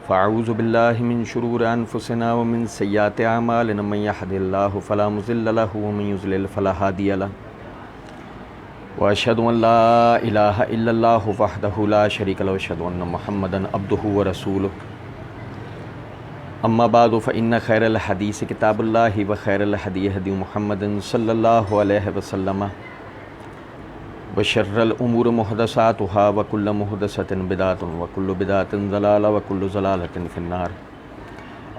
فاعوذ باللہ من شرور انفسنا ومن سیئات اعمالنا من يهد الله فلا مضل له ومن يضلل فلا هادي له واشهد ان لا اله الا الله وحده لا شريك له واشهد ان محمدا عبده ورسوله اما بعد فان خير الحديث كتاب الله وخير الهدي هدي محمد صلى الله عليه وسلم وشر الامور محدثاتها وكل محدثة بدعة وكل بدعة ضلالة وكل ضلالة في النار.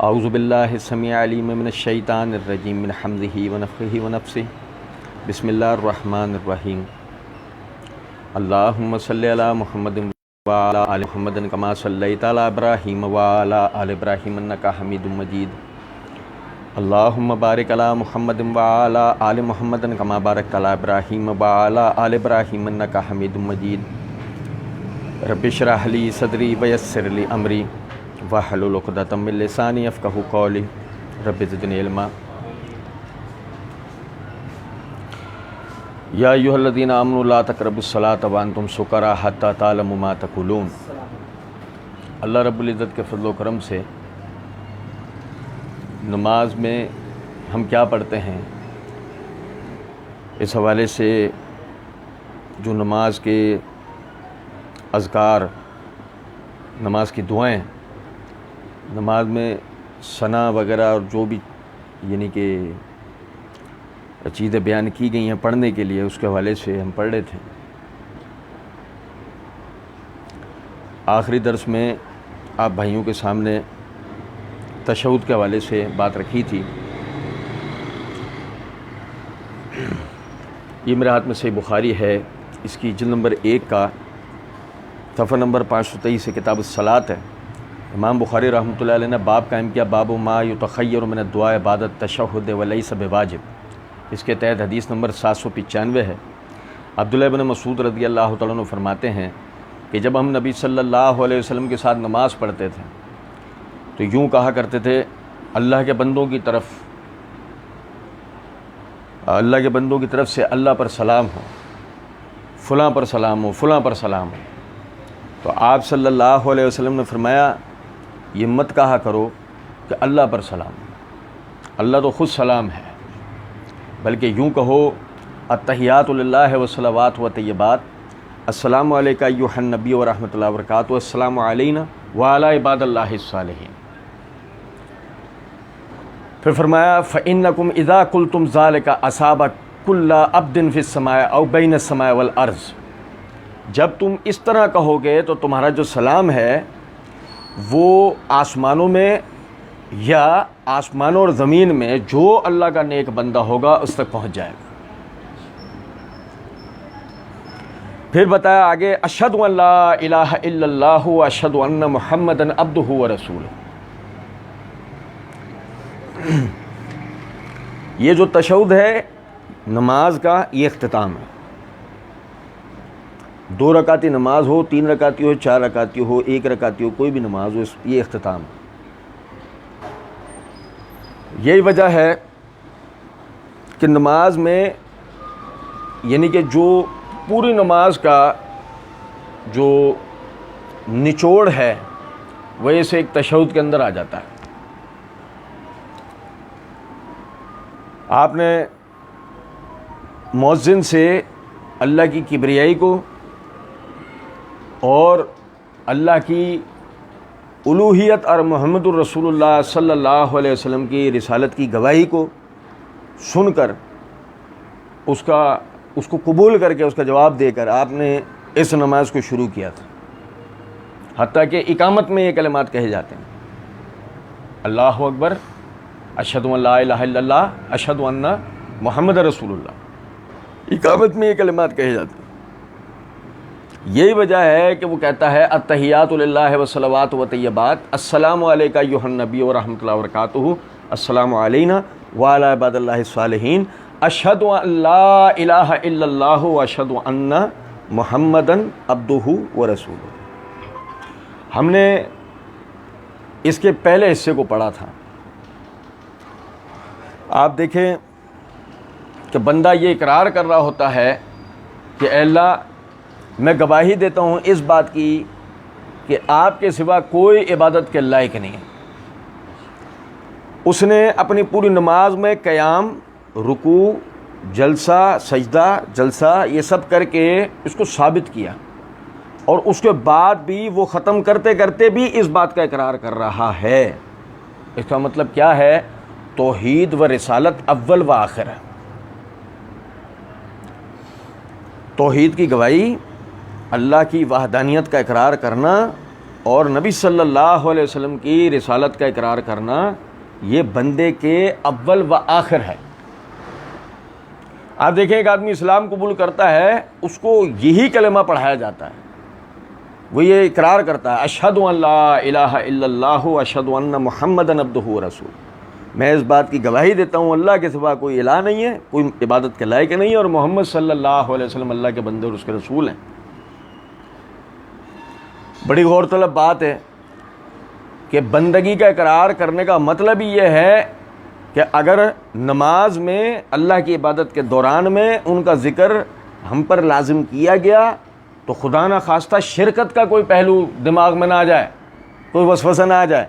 اعوذ باللہ السمیع العلیم من الشیطان الرجیم من حمزہ ونفخہ ونفثہ. بسم اللہ الرحمن الرحیم. اللہم صلی علی محمد وعلی آل محمد کما صلیت علی ابراہیم وعلی آل ابراہیم انک حمید مجید. اللہم بارک علی محمد وعلی آل محمد کما بارکت علی ابراہیم وعلی آل ابراہیم انک حمید مجید. رب اشرح لی صدری ویسر لی امری واحلل عقدۃ من لسانی یفقہوا قولی. رب زدنی علما. یا ایھا الذین آمنوا لا تقربوا الصلاۃ وانتم سکریٰ حتی تعلموا ما تقولون. اللہ رب العزت کے فضل و کرم سے نماز میں ہم کیا پڑھتے ہیں، اس حوالے سے جو نماز کے اذکار، نماز کی دعائیں، نماز میں ثنا وغیرہ اور جو بھی یعنی کہ چیزیں بیان کی گئی ہیں پڑھنے کے لیے، اس کے حوالے سے ہم پڑھ رہے تھے. آخری درس میں آپ بھائیوں کے سامنے تشہد کے حوالے سے بات رکھی تھی. یہ میرے ہاتھ میں صحیح بخاری ہے، اس کی جلد نمبر 1 کا صفحہ نمبر 523 سے کتاب الصلاۃ ہے. امام بخاری رحمۃ اللہ علیہ نے باب قائم کیا، باب ما یتخیر من الدعاء بعد التشہد ولیس بواجب. اس کے تحت حدیث نمبر 795 ہے. عبداللہ بن مسعود رضی اللہ تعالیٰ عنہ فرماتے ہیں کہ جب ہم نبی صلی اللہ علیہ وسلم کے ساتھ نماز پڑھتے تھے تو یوں کہا کرتے تھے، اللہ کے بندوں کی طرف سے اللہ پر سلام ہو، فلاں پر سلام ہو، فلاں پر سلام ہو. تو آپ صلی اللہ علیہ وسلم نے فرمایا یہ مت کہا کرو کہ اللہ پر سلام ہو، اللہ تو خود سلام ہے، بلکہ یوں کہو التحیات للہ والصلوات والطیبات، السلام علیکہ ایھا النبی ورحمۃ اللہ وبرکاتہ، السلام علینا وعلی عباد اللہ الصالحین. پھر فرمایا فإنکم اذا قلتم ذلک اصاب کل عبد فی السماء او بین السماء والارض. جب تم اس طرح کہو گے تو تمہارا جو سلام ہے وہ آسمانوں میں یا آسمانوں اور زمین میں جو اللہ کا نیک بندہ ہوگا اس تک پہنچ جائے گا. پھر بتایا آگے اشہد ان لا الہ الا اللہ واشہد ان محمدا عبدہ ورسولہ. یہ جو تشہد ہے نماز کا، یہ اختتام ہے. 2 رکعتی نماز ہو، 3 رکعتی ہو، 4 رکعتی ہو، 1 رکعتی ہو، کوئی بھی نماز ہو، یہ اختتام ہے. یہی وجہ ہے کہ نماز میں یعنی کہ جو پوری نماز کا جو نچوڑ ہے وہ اسے ایک تشہد کے اندر آ جاتا ہے. آپ نے مؤذن سے اللہ کی کبریائی کو اور اللہ کی الوہیت اور محمد الرسول اللہ صلی اللہ علیہ وسلم کی رسالت کی گواہی کو سن کر اس کو قبول کر کے اس کا جواب دے کر آپ نے اس نماز کو شروع کیا تھا. حتیٰ کہ اقامت میں یہ کلمات کہے جاتے ہیں، اللہ اکبر، اشہد ان لا الہ الا اللہ، اشہد ان محمد رسول اللہ. اقامت میں یہ کلمات کہے جاتے ہیں. یہی وجہ ہے کہ وہ کہتا ہے التحیات للہ والصلوات والطیبات، السلام علیکہ ایھا النبی ورحمۃ اللہ وبرکاتہ، السلام علینا وعلی عباد اللہ الصالحین، اشہد ان لا الہ الا اللہ واشہد ان محمدا عبدہ ورسولہ. ہم نے اس کے پہلے حصے کو پڑھا تھا. آپ دیکھیں کہ بندہ یہ اقرار کر رہا ہوتا ہے کہ اے اللہ میں گواہی دیتا ہوں اس بات کی کہ آپ کے سوا کوئی عبادت کے لائق نہیں ہے۔ اس نے اپنی پوری نماز میں قیام، رکوع، جلسہ، سجدہ، جلسہ یہ سب کر کے اس کو ثابت کیا، اور اس کے بعد بھی وہ ختم کرتے کرتے بھی اس بات کا اقرار کر رہا ہے۔ اس کا مطلب کیا ہے؟ توحید و رسالت اول و آخر ہے۔ توحید کی گواہی، اللہ کی وحدانیت کا اقرار کرنا اور نبی صلی اللہ علیہ وسلم کی رسالت کا اقرار کرنا، یہ بندے کے اول و آخر ہے۔ آپ دیکھیں ایک آدمی اسلام قبول کرتا ہے، اس کو یہی کلمہ پڑھایا جاتا ہے، وہ یہ اقرار کرتا ہے اشہد ان لا الہ الا اللہ اشہد ان محمدًا عبدہ ورسولہ، میں اس بات کی گواہی دیتا ہوں اللہ کے سوا کوئی الہ نہیں ہے، کوئی عبادت کے لائق نہیں ہے، اور محمد صلی اللہ علیہ وسلم اللہ کے بندے اور اس کے رسول ہیں۔ بڑی غور طلب بات ہے کہ بندگی کا اقرار کرنے کا مطلب ہی یہ ہے کہ اگر نماز میں اللہ کی عبادت کے دوران میں ان کا ذکر ہم پر لازم کیا گیا تو خدا نہ خواستہ شرکت کا کوئی پہلو دماغ میں نہ آ جائے، کوئی وسوسہ نہ آ جائے،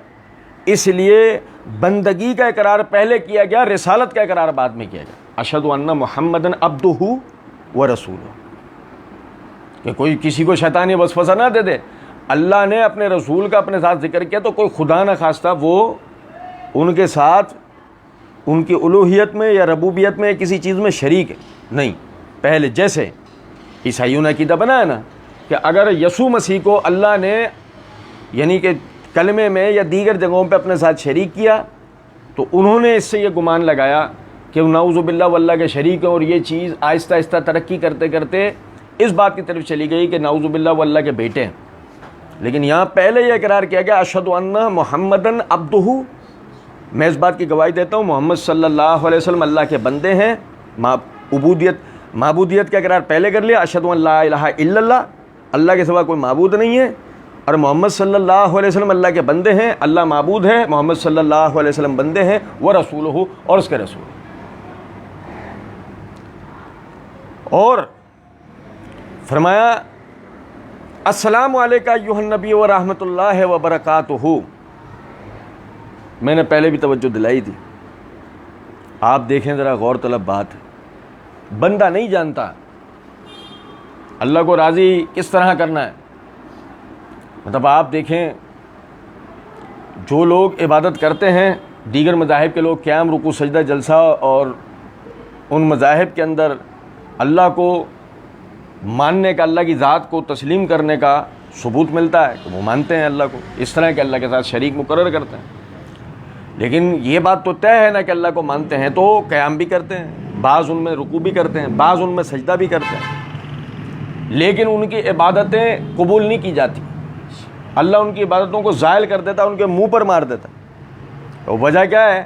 اس لیے بندگی کا اقرار پہلے کیا گیا، رسالت کا اقرار بعد میں کیا گیا۔ اشہد ان محمدًا عبدہ ورسولہ، کہ کوئی کسی کو شیطانی وسوسہ نہ دے دے۔ اللہ نے اپنے رسول کا اپنے ساتھ ذکر کیا تو کوئی خدا نہ خواستہ وہ ان کے ساتھ ان کی الوہیت میں یا ربوبیت میں کسی چیز میں شریک ہے نہیں۔ پہلے جیسے عیسائیوں نے عقیدہ بنایا نا کہ اگر یسوع مسیح کو اللہ نے یعنی کہ کلمے میں یا دیگر جگہوں پہ اپنے ساتھ شریک کیا تو انہوں نے اس سے یہ گمان لگایا کہ نعوذ باللہ واللہ کے شریک ہیں، اور یہ چیز آہستہ آہستہ ترقی کرتے کرتے اس بات کی طرف چلی گئی کہ نعوذ باللہ واللہ کے بیٹے ہیں۔ لیکن یہاں پہلے یہ اقرار کیا گیا اشہد ان محمدًا عبدہ، میں اس بات کی گواہی دیتا ہوں محمد صلی اللہ علیہ وسلم اللہ کے بندے ہیں۔ معبودیت کا اقرار پہلے کر لیا، اشہد ان لا الہ الا اللہ، اللہ کے سوا کوئی معبود نہیں ہے، اور محمد صلی اللہ علیہ وسلم اللہ کے بندے ہیں، اللہ معبود ہے، محمد صلی اللہ علیہ وسلم بندے ہیں، ورسولہ اور اس کے رسول۔ اور فرمایا السلام علیکہ ایھا النبی ورحمۃ اللہ وبرکاتہ۔ میں نے پہلے بھی توجہ دلائی تھی، آپ دیکھیں ذرا غور طلب بات ہے، بندہ نہیں جانتا اللہ کو راضی کس طرح کرنا ہے۔ مطلب آپ دیکھیں جو لوگ عبادت کرتے ہیں دیگر مذاہب کے لوگ، قیام، رکوع، سجدہ، جلسہ، اور ان مذاہب کے اندر اللہ کو ماننے کا، اللہ کی ذات کو تسلیم کرنے کا ثبوت ملتا ہے کہ وہ مانتے ہیں اللہ کو اس طرح کہ اللہ کے ساتھ شریک مقرر کرتے ہیں۔ لیکن یہ بات تو طے ہے نا کہ اللہ کو مانتے ہیں تو قیام بھی کرتے ہیں، بعض ان میں رکوع بھی کرتے ہیں، بعض ان میں سجدہ بھی کرتے ہیں، لیکن ان کی عبادتیں قبول نہیں کی جاتی، اللہ ان کی عبادتوں کو زائل کر دیتا، ان کے منہ پر مار دیتا۔ تو وجہ کیا ہے؟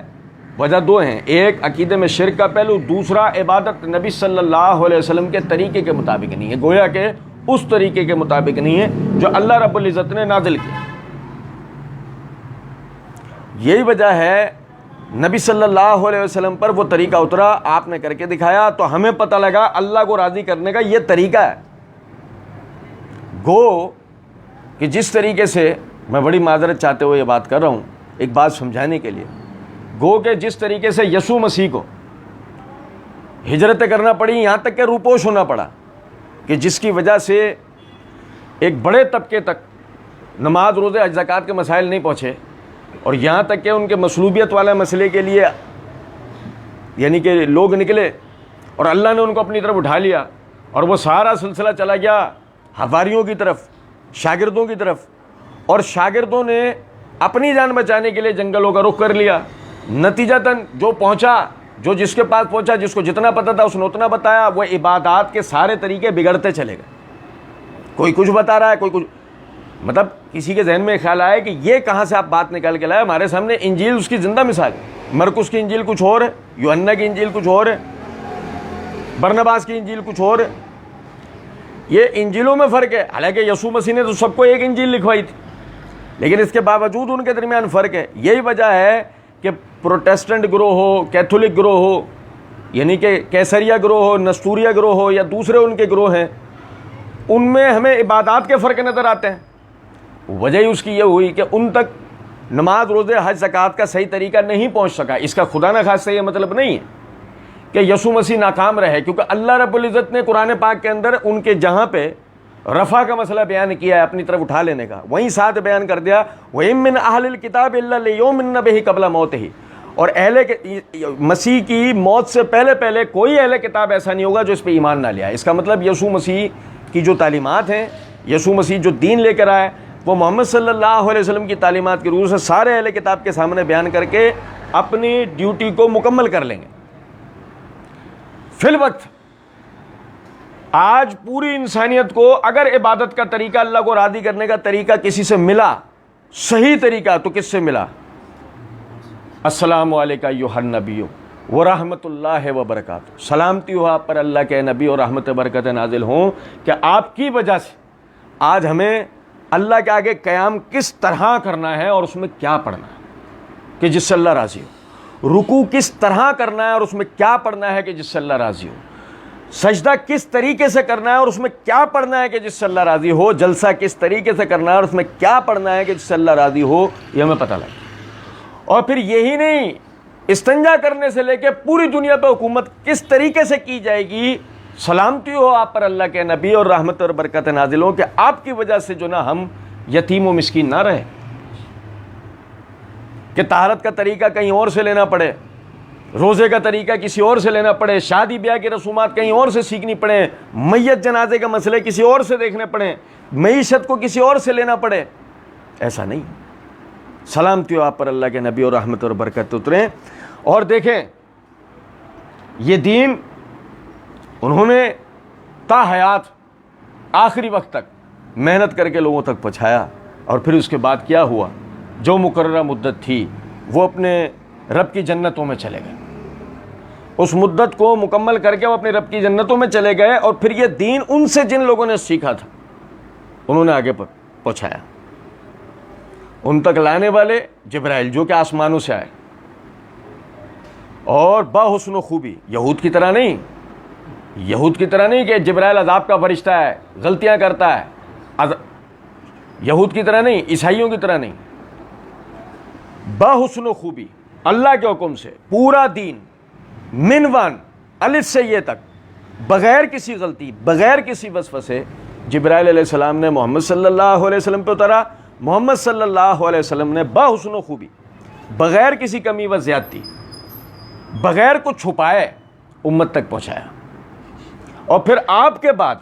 وجہ دو ہیں، ایک عقیدے میں شرک کا پہلو، دوسرا عبادت نبی صلی اللہ علیہ وسلم کے طریقے کے مطابق نہیں ہے، گویا کہ اس طریقے کے مطابق نہیں ہے جو اللہ رب العزت نے نازل کیا۔ یہی وجہ ہے نبی صلی اللہ علیہ وسلم پر وہ طریقہ اترا، آپ نے کر کے دکھایا تو ہمیں پتہ لگا اللہ کو راضی کرنے کا یہ طریقہ ہے۔ گو کہ جس طریقے سے، میں بڑی معذرت چاہتے ہوئے یہ بات کر رہا ہوں ایک بات سمجھانے کے لیے، گو کہ جس طریقے سے یسوع مسیح کو ہجرتیں کرنا پڑی، یہاں تک کہ روپوش ہونا پڑا، کہ جس کی وجہ سے ایک بڑے طبقے تک نماز، روزے، حج، زکوٰۃ کے مسائل نہیں پہنچے، اور یہاں تک کہ ان کے مصلوبیت والے مسئلے کے لیے یعنی کہ لوگ نکلے اور اللہ نے ان کو اپنی طرف اٹھا لیا، اور وہ سارا سلسلہ چلا گیا حواریوں کی طرف، شاگردوں کی طرف، اور شاگردوں نے اپنی جان بچانے کے لیے جنگلوں کا رخ کر لیا۔ نتیجتاً جو پہنچا، جو جس کے پاس پہنچا، جس کو جتنا پتہ تھا اس نے اتنا بتایا، وہ عبادات کے سارے طریقے بگڑتے چلے گئے، کوئی کچھ بتا رہا ہے، کوئی کچھ، مطلب کسی کے ذہن میں خیال آیا کہ یہ کہاں سے آپ بات نکال کے لائے؟ ہمارے سامنے انجیل اس کی زندہ مثال ہے، مرکس کی انجیل کچھ اور ہے، یوحنا کی انجیل کچھ اور ہے، برنباس کی انجیل کچھ اور ہے، یہ انجیلوں میں فرق ہے۔ حالانکہ یسوع مسیح نے تو سب کو ایک انجیل لکھوائی تھی، لیکن اس کے باوجود ان کے درمیان فرق ہے۔ یہی وجہ ہے کہ پروٹیسٹنٹ گروہ ہو، کیتھولک گروہ ہو، یعنی کہ کیسریا گروہ ہو، نستوریا گروہ ہو، یا دوسرے ان کے گروہ ہیں، ان میں ہمیں عبادات کے فرق نظر آتے ہیں۔ وجہ ہی اس کی یہ ہوئی کہ ان تک نماز روزے حج زکوٰۃ کا صحیح طریقہ نہیں پہنچ سکا. اس کا خدا نہ خواستہ یہ مطلب نہیں ہے کہ یسوع مسیح ناکام رہے, کیونکہ اللہ رب العزت نے قرآن پاک کے اندر ان کے جہاں پہ رفع کا مسئلہ بیان کیا ہے, اپنی طرف اٹھا لینے کا, وہیں ساتھ بیان کر دیا وَإِن مِّنْ أَهْلِ الْكِتَابِ إِلَّا لِيُؤْمِنَّ بِهِ قَبْلَ مَوْتِهِ. اور مسیح کی موت سے پہلے کوئی اہل کتاب ایسا نہیں ہوگا جو اس پہ ایمان نہ لے آئے. اس کا مطلب یسوع مسیح کی جو تعلیمات ہیں, یسوع مسیح جو دین لے کر آئے, وہ محمد صلی اللہ علیہ وسلم کی تعلیمات کی روح سے سارے اہل کتاب کے سامنے بیان کر کے اپنی ڈیوٹی کو مکمل کر لیں گے. فی الوقت آج پوری انسانیت کو اگر عبادت کا طریقہ, اللہ کو راضی کرنے کا طریقہ کسی سے ملا, صحیح طریقہ, تو کس سے ملا؟ السلام علیکم ایھا النبی ورحمۃ اللہ وبرکاتہ. سلامتی ہو آپ پر اللہ کے نبی اور رحمت برکت نازل ہوں کہ آپ کی وجہ سے آج ہمیں اللہ کے آگے قیام کس طرح کرنا ہے اور اس میں کیا پڑھنا ہے کہ جس سے اللہ راضی ہو, رکوع کس طرح کرنا ہے اور اس میں کیا پڑھنا ہے کہ جس سے اللہ راضی ہو, سجدہ کس طریقے سے کرنا ہے اور اس میں کیا پڑھنا ہے کہ جس سے اللہ راضی ہو, جلسہ کس طریقے سے کرنا ہے اور اس میں کیا پڑھنا ہے کہ جس سے اللہ راضی ہو, یہ ہمیں پتہ لگے. اور پھر یہی نہیں, استنجا کرنے سے لے کے پوری دنیا پہ حکومت کس طریقے سے کی جائے گی. سلامتی ہو آپ پر اللہ کے نبی اور رحمت اور برکت نازل ہو کہ آپ کی وجہ سے جو نا ہم یتیم و مسکین نہ رہے, کہ طہارت کا طریقہ کہیں اور سے لینا پڑے, روزے کا طریقہ کسی اور سے لینا پڑے, شادی بیاہ کی رسومات کہیں اور سے سیکھنی پڑے, میت جنازے کا مسئلے کسی اور سے دیکھنے پڑے, معیشت کو کسی اور سے لینا پڑے. ایسا نہیں. سلامتی ہو آپ پر اللہ کے نبی اور رحمت اور برکت اتریں. اور دیکھیں یہ دین انہوں نے تا حیات آخری وقت تک محنت کر کے لوگوں تک پہنچایا. اور پھر اس کے بعد کیا ہوا؟ جو مقررہ مدت تھی وہ اپنے رب کی جنتوں میں چلے گئے. اس مدت کو مکمل کر کے وہ اپنے رب کی جنتوں میں چلے گئے. اور پھر یہ دین ان سے جن لوگوں نے سیکھا تھا انہوں نے آگے پہنچایا. ان تک لانے والے جبرائیل جو کہ آسمانوں سے آئے, اور بحسن و خوبی, یہود کی طرح نہیں, یہود کی طرح نہیں کہ جبرائیل عذاب کا فرشتہ ہے, غلطیاں کرتا ہے, یہود کی طرح نہیں, عیسائیوں کی طرح نہیں, بحسن و خوبی اللہ کے حکم سے پورا دین منوان الف سے یہ تک بغیر کسی غلطی, بغیر کسی وسوسے جبرائیل علیہ السلام نے محمد صلی اللہ علیہ وسلم پہ اترا. محمد صلی اللہ علیہ وسلم نے بحسن و خوبی, بغیر کسی کمی و زیادتی, بغیر کچھ چھپائے امت تک پہنچایا. اور پھر آپ کے بعد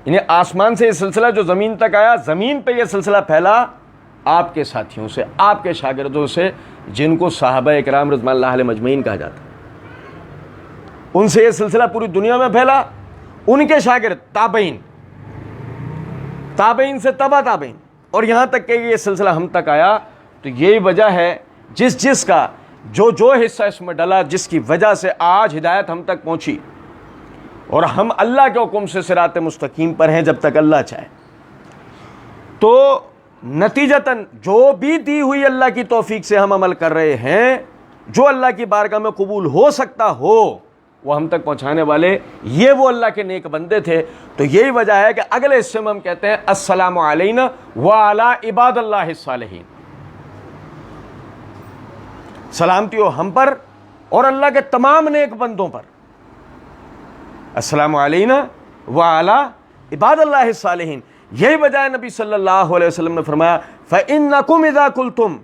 یعنی آسمان سے یہ سلسلہ جو زمین تک آیا, زمین پہ یہ سلسلہ پھیلا آپ کے ساتھیوں سے, آپ کے شاگردوں سے, جن کو صحابہ اکرام رضوان اللہ علیہ مجمعین کہا جاتا. ان سے یہ سلسلہ پوری دنیا میں پھیلا. ان کے شاگرد تابعین, تابعین سے تبع تابعین, اور یہاں تک کہ یہ سلسلہ ہم تک آیا. تو یہی وجہ ہے جس کا جو حصہ اس میں ڈلا, جس کی وجہ سے آج ہدایت ہم تک پہنچی, اور ہم اللہ کے حکم سے صراط مستقیم پر ہیں جب تک اللہ چاہے. تو نتیجتاً جو بھی دی ہوئی اللہ کی توفیق سے ہم عمل کر رہے ہیں, جو اللہ کی بارگاہ میں قبول ہو سکتا ہو, وہ ہم تک پہنچانے والے یہ وہ اللہ کے نیک بندے تھے. تو یہی وجہ ہے کہ اگلے حصے میں ہم کہتے ہیں السلام علینا وعلی عباد اللہ الصالحین. سلامتی ہو ہم پر اور اللہ کے تمام نیک بندوں پر. السلام علینا وعلی عباد اللہ الصالحین. یہی وجہ ہے نبی صلی اللہ علیہ وسلم نے فرمایا فَإِنَّكُمْ إِذَا قُلْتُمْ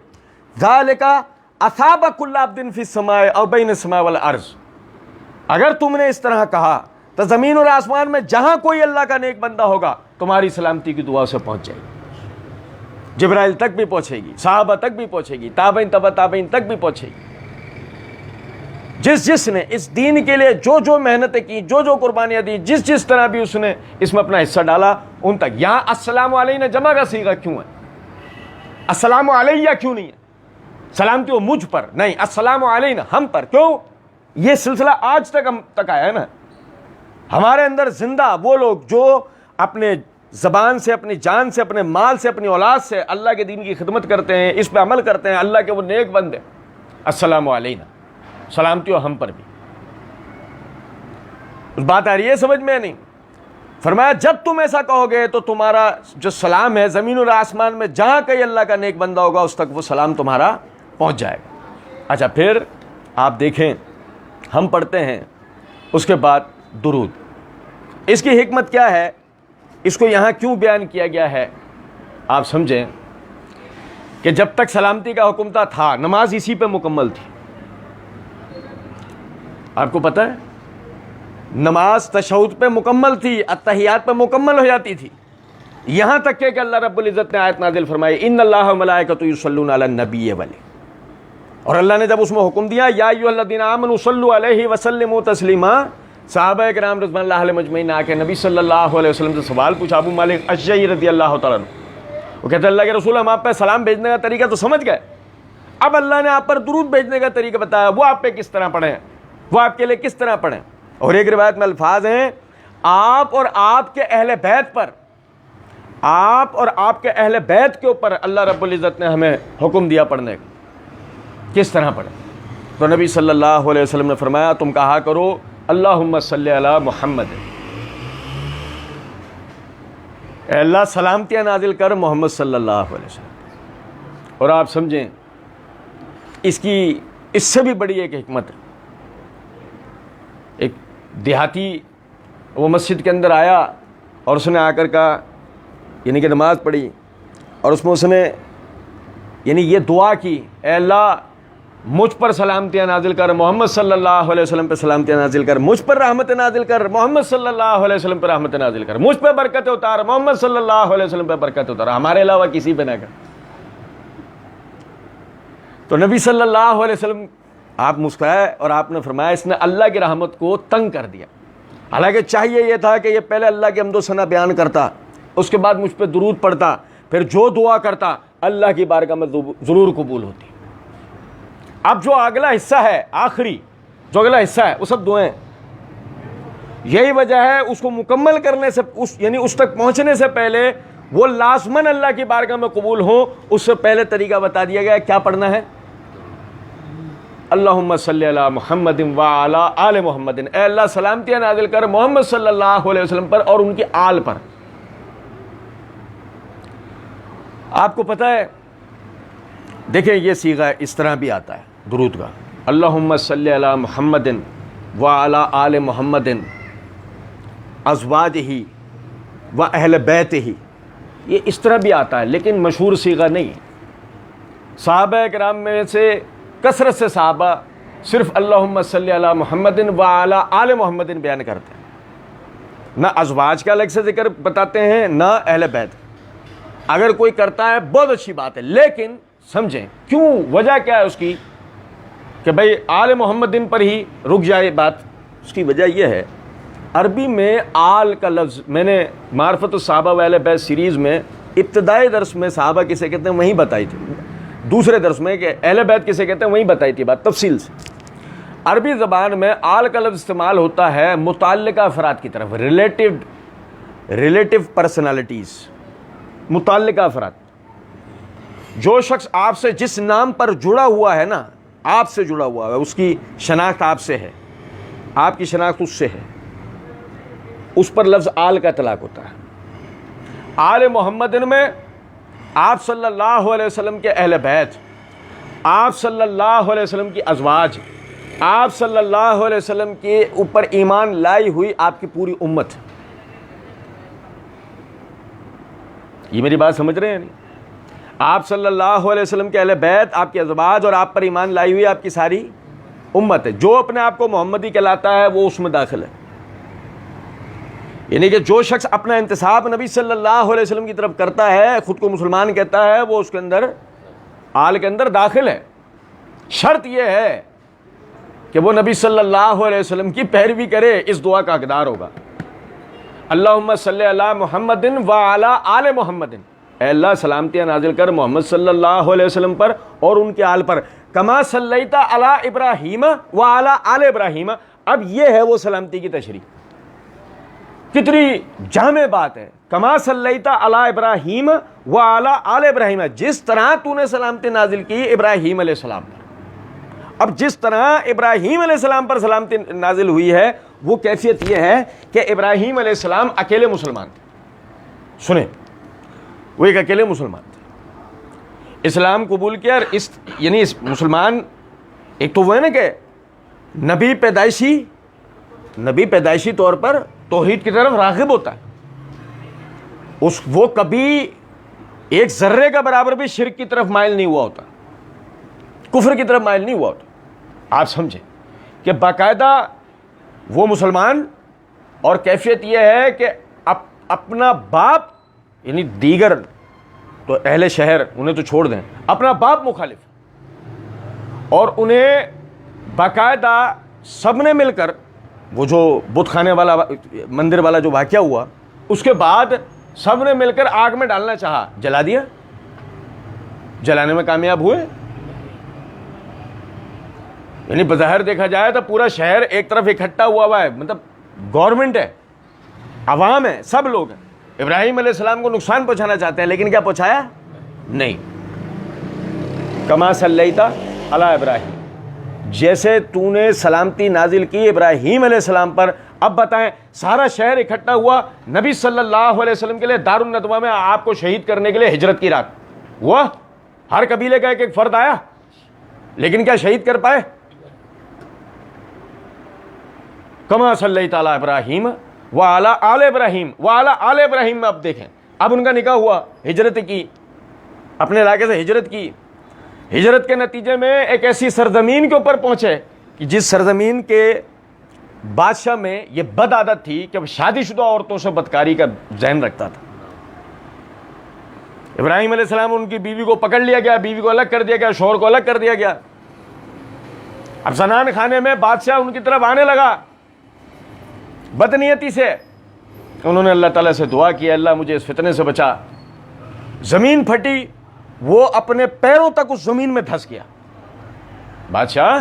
ذَلِكَ أَثَابَ كُلَّ عَبْدٍ فِي السَّمَاءِ أَوْ بَيْنَ السَّمَاءِ وَالْأَرْضِ. اگر تم نے اس طرح کہا تو زمین اور آسمان میں جہاں کوئی اللہ کا نیک بندہ ہوگا تمہاری سلامتی کی دعا سے پہنچ جائے گی. جبرائیل تک بھی پہنچے گی, صحابہ تک بھی پہنچے گی, تابعین تبع تابعین تک بھی پہنچے گی. جس نے اس دین کے لیے جو محنتیں کی, جو قربانیاں دی, جس طرح بھی اس نے اس میں اپنا حصہ ڈالا, ان تک. یہاں السلام علینا جمع کا صیغہ کیوں ہے؟ السلام علیہ کیوں نہیں ہے؟ سلامتی ہو مجھ پر نہیں, السلام علینا ہم پر. کیوں؟ یہ سلسلہ آج تک ہم تک آیا ہے نا. ہمارے اندر زندہ وہ لوگ جو اپنے زبان سے, اپنی جان سے, اپنے مال سے, اپنی اولاد سے اللہ کے دین کی خدمت کرتے ہیں, اس پہ عمل کرتے ہیں, اللہ کے وہ نیک بندے. السلام علینا, سلامتی ہو ہم پر بھی. اس بات آ رہی ہے سمجھ میں؟ نہیں. فرمایا جب تم ایسا کہو گے تو تمہارا جو سلام ہے زمین اور آسمان میں جہاں کہیں اللہ کا نیک بندہ ہوگا اس تک وہ سلام تمہارا پہنچ جائے گا۔ اچھا پھر آپ دیکھیں ہم پڑھتے ہیں اس کے بعد درود، اس کی حکمت کیا ہے، اس کو یہاں کیوں بیان کیا گیا ہے؟ آپ سمجھیں کہ جب تک سلامتی کا حکم تھا نماز اسی پہ مکمل تھی۔ آپ کو پتہ ہے نماز تشہد پہ مکمل تھی، اتحیات پہ مکمل ہو جاتی تھی، یہاں تک کہ اللہ رب العزت نے آیت نازل فرمائی ان اللہ و ملائکۃ یصلون علی النبی والے، اور اللہ نے جب اس میں حکم دیا یا ایھا الذین آمنوا صلوا علیہ وسلموا تسلیما، صحابہ کرام رضوان اللہ علیہم اجمعین آ کے نبی صلی اللہ علیہ وسلم سے سوال پوچھا۔ ابو مالک اشجعی رضی اللہ تعالیٰ عنہ وہ کہتے ہیں اللہ کے رسول ہم آپ پہ سلام بھیجنے کا طریقہ تو سمجھ گئے، اب اللہ نے آپ پر درود بھیجنے کا طریقہ بتایا، وہ آپ پہ کس طرح پڑھیں، وہ آپ کے لیے کس طرح پڑھیں۔ اور ایک روایت میں الفاظ ہیں آپ اور آپ کے اہل بیت پر، آپ اور آپ کے اہل بیت کے اوپر اللہ رب العزت نے ہمیں حکم دیا پڑھنے کا، کس طرح پڑھیں۔ تو نبی صلی اللہ علیہ وسلم نے فرمایا تم کہا کرو اللہم صلی علی محمد، اے اللہ سلامتیاں نازل کر محمد صلی اللہ علیہ وسلم۔ اور آپ سمجھیں اس سے بھی بڑی ایک حکمت ہے۔ ایک دیہاتی وہ مسجد کے اندر آیا اور اس نے آ کر کہا، یعنی کہ نماز پڑھی اور اس نے یعنی یہ دعا کی اے اللہ مجھ پر سلامتیاں نازل کر، محمد صلی اللہ علیہ وسلم پہ سلامتیاں نازل کر، مجھ پر رحمت نازل کر، محمد صلی اللہ علیہ وسلم پہ رحمت نازل کر، مجھ پہ برکت اتار، محمد صلی اللہ علیہ وسلم پہ برکت اتار، ہمارے علاوہ کسی پہ نہ کر۔ تو نبی صلی اللہ علیہ وسلم آپ مسکرائے اور آپ نے فرمایا اس نے اللہ کی رحمت کو تنگ کر دیا، حالانکہ چاہیے یہ تھا کہ یہ پہلے اللہ کی حمد و ثنا بیان کرتا، اس کے بعد مجھ پہ درود پڑھتا، پھر جو دعا کرتا اللہ کی بارگاہ میں ضرور قبول ہوتی۔ اب جو اگلا حصہ ہے، آخری جو اگلا حصہ ہے وہ سب دعائیں، یہی وجہ ہے اس کو مکمل کرنے سے یعنی اس تک پہنچنے سے پہلے وہ لازماً اللہ کی بارگاہ میں قبول ہوں، اس سے پہلے طریقہ بتا دیا گیا ہے کیا پڑھنا ہے، اللہم صلی علی محمد وعلی آل محمد، اے اللہ سلامتیاں نازل کر محمد صلی اللہ علیہ وسلم پر اور ان کی آل پر۔ آپ کو پتہ ہے دیکھیں یہ صیغہ اس طرح بھی آتا ہے درود کا، اللہم صلی علی محمد وعلی آل محمد ازواجہ و اہل بیتہ، یہ اس طرح بھی آتا ہے لیکن مشہور صیغہ نہیں۔ صحابہ کرام میں سے کثرت سے صحابہ صرف اللہم صلی علی محمد وعلی آل محمد بیان کرتے ہیں، نہ ازواج کا الگ سے ذکر بتاتے ہیں نہ اہل بیت۔ اگر کوئی کرتا ہے بہت اچھی بات ہے، لیکن سمجھیں کیوں، وجہ کیا ہے اس کی کہ بھئی آل محمد پر ہی رک جائے بات۔ اس کی وجہ یہ ہے عربی میں آل کا لفظ، میں نے معرفت الصحابہ و اہل بیت سیریز میں ابتدائی درس میں صحابہ کسے کہتے ہیں وہیں بتائی تھی، دوسرے درس میں کہ اہل بیت کسے کہتے ہیں وہیں بتائی تھی بات تفصیل سے۔ عربی زبان میں آل کا لفظ استعمال ہوتا ہے متعلقہ افراد کی طرف، ریلیٹیو پرسنالٹیز، متعلقہ افراد۔ جو شخص آپ سے جس نام پر جڑا ہوا ہے نا، آپ سے جڑا ہوا ہے، اس کی شناخت آپ سے ہے، آپ کی شناخت اس سے ہے، اس پر لفظ آل کا اطلاق ہوتا ہے۔ آل محمد میں آپ صلی اللہ علیہ وسلم کے اہل بیت، آپ صلی اللہ علیہ وسلم کی ازواج، آپ صلی اللہ علیہ وسلم کے اوپر ایمان لائی ہوئی آپ کی پوری امت۔ یہ میری بات سمجھ رہے ہیں نہیں؟ آپ صلی اللہ علیہ وسلم کے اہل بیت، آپ کی ازواج اور آپ پر ایمان لائی ہوئی آپ کی ساری امت ہے۔ جو اپنے آپ کو محمدی کہلاتا ہے وہ اس میں داخل ہے، یعنی کہ جو شخص اپنا انتساب نبی صلی اللہ علیہ وسلم کی طرف کرتا ہے، خود کو مسلمان کہتا ہے، وہ اس کے اندر آل کے اندر داخل ہے۔ شرط یہ ہے کہ وہ نبی صلی اللہ علیہ وسلم کی پیروی کرے، اس دعا کا حقدار ہوگا۔ اللہم صلی علی محمد وعلی آل محمد، اے اللہ سلامتیاں نازل کر محمد صلی اللہ علیہ وسلم پر اور ان کے آل پر، کما صلیت علی ابراہیم وعلی آل ابراہیم۔ اب یہ ہے وہ سلامتی کی تشریح، کتنی جامع بات ہے، کما صلیت علی ابراہیم وعلی آل ابراہیم، جس طرح تو نے سلامتی نازل کی ابراہیم علیہ السلام پر۔ اب جس طرح ابراہیم علیہ السلام پر سلامتی نازل ہوئی ہے وہ کیفیت یہ ہے کہ ابراہیم علیہ السلام اکیلے مسلمان تھے. سنیں, وہ ایک اکیلے مسلمان تھے, اسلام قبول کیا, اور یعنی اس مسلمان ایک تو وہ ہے نا کہ نبی پیدائشی طور پر توحید کی طرف راغب ہوتا ہے, وہ کبھی ایک ذرے کا برابر بھی شرک کی طرف مائل نہیں ہوا ہوتا, کفر کی طرف مائل نہیں ہوا ہوتا. آپ سمجھیں کہ باقاعدہ وہ مسلمان, اور کیفیت یہ ہے کہ اپنا باپ, یعنی دیگر تو اہل شہر انہیں تو چھوڑ دیں, اپنا باپ مخالف, اور انہیں باقاعدہ سب نے مل کر وہ جو بت خانے والا مندر والا جو واقعہ ہوا, اس کے بعد سب نے مل کر آگ میں ڈالنا چاہا, جلا دیا, جلانے میں کامیاب ہوئے. یعنی بظاہر دیکھا جائے تو پورا شہر ایک طرف اکٹھا ہوا ہے, مطلب گورنمنٹ ہے, عوام ہے, سب لوگ ہیں, ابراہیم علیہ السلام کو نقصان پہنچانا چاہتے ہیں, لیکن کیا پہنچایا نہیں. کما صلیت علی ابراہیم, جیسے تو نے سلامتی نازل کی ابراہیم علیہ السلام پر. اب بتائیں, سارا شہر اکٹھا ہوا نبی صلی اللہ علیہ وسلم کے لیے دار الندوہ میں آپ کو شہید کرنے کے لیے ہجرت کی رات ہوا, ہر قبیلے کا ایک ایک فرد آیا, لیکن کیا شہید کر پائے؟ کما صلیت علی ابراہیم وعلی آل ابراہیم وعلی آل ابراہیم میں اب دیکھیں, اب ان کا نکاح ہوا, ہجرت کی, اپنے علاقے سے ہجرت کی. ہجرت کے نتیجے میں ایک ایسی سرزمین کے اوپر پہنچے کہ جس سرزمین کے بادشاہ میں یہ بد عادت تھی کہ وہ شادی شدہ عورتوں سے بدکاری کا ذہن رکھتا تھا. ابراہیم علیہ السلام ان کی بیوی کو پکڑ لیا گیا, بیوی کو الگ کر دیا گیا, شوہر کو الگ کر دیا گیا. اب زنان خانے میں بادشاہ ان کی طرف آنے لگا بدنیتی سے. انہوں نے اللہ تعالیٰ سے دعا کی, اللہ مجھے اس فتنے سے بچا. زمین پھٹی, وہ اپنے پیروں تک اس زمین میں دھس گیا. بادشاہ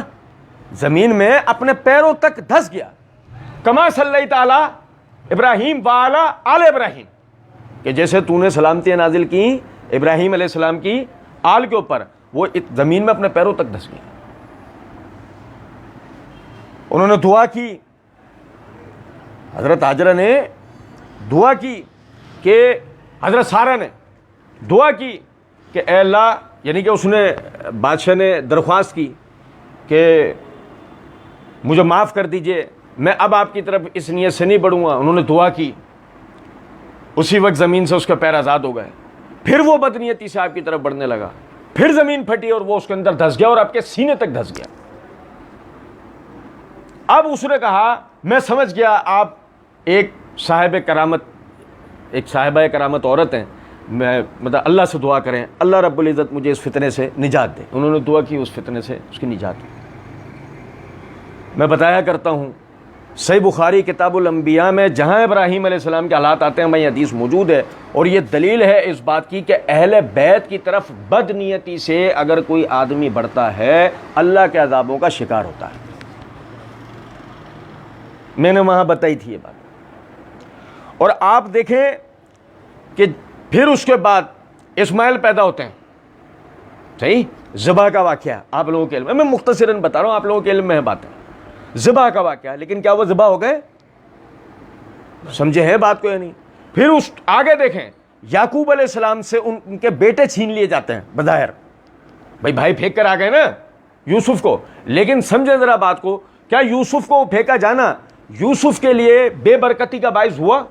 زمین میں اپنے پیروں تک دھس گیا. کما صلیت علی ابراہیم وعلی آل ابراہیم, کہ جیسے تو نے سلامتیاں نازل کی ابراہیم علیہ السلام کی آل کے اوپر, وہ زمین میں اپنے پیروں تک دھس گیا. انہوں نے دعا کی, حضرت حاجرہ نے دعا کی کہ حضرت سارہ نے دعا کی کہ اے اللہ, یعنی کہ اس نے بادشاہ نے درخواست کی کہ مجھے معاف کر دیجئے, میں اب آپ کی طرف اس نیت سے نہیں بڑھوں گا. انہوں نے دعا کی, اسی وقت زمین سے اس کے پیر آزاد ہو گئے. پھر وہ بدنیتی سے آپ کی طرف بڑھنے لگا, پھر زمین پھٹی اور وہ اس کے اندر دھس گیا اور آپ کے سینے تک دھس گیا. اب اس نے کہا میں سمجھ گیا آپ ایک صاحبہ کرامت عورت ہیں, میں مطلب اللہ سے دعا کریں اللہ رب العزت مجھے اس فتنے سے نجات دے. انہوں نے دعا کی, اس فتنے سے اس کی نجات ہوئی. میں بتایا کرتا ہوں صحیح بخاری کتاب الانبیاء میں جہاں ابراہیم علیہ السلام کے حالات آتے ہیں, وہیں حدیث موجود ہے, اور یہ دلیل ہے اس بات کی کہ اہل بیت کی طرف بد نیتی سے اگر کوئی آدمی بڑھتا ہے اللہ کے عذابوں کا شکار ہوتا ہے. میں نے وہاں بتائی تھی یہ بات. اور آپ دیکھیں کہ پھر اس کے بعد اسماعیل پیدا ہوتے ہیں, صحیح, ذبح کا واقعہ آپ لوگوں کے علم میں مختصراً بتا رہا ہوں, آپ لوگوں کے علم میں ہے باتیں, ذبح کا واقعہ, لیکن کیا وہ ذبح ہو گئے؟ سمجھے ہیں بات کو یا نہیں؟ پھر اس آگے دیکھیں, یعقوب علیہ السلام سے ان کے بیٹے چھین لیے جاتے ہیں بظاہر, بھائی پھینک کر آ گئے نا یوسف کو, لیکن سمجھیں ذرا بات کو, کیا یوسف کو پھینکا جانا یوسف کے لیے بے برکتی کا باعث ہوا؟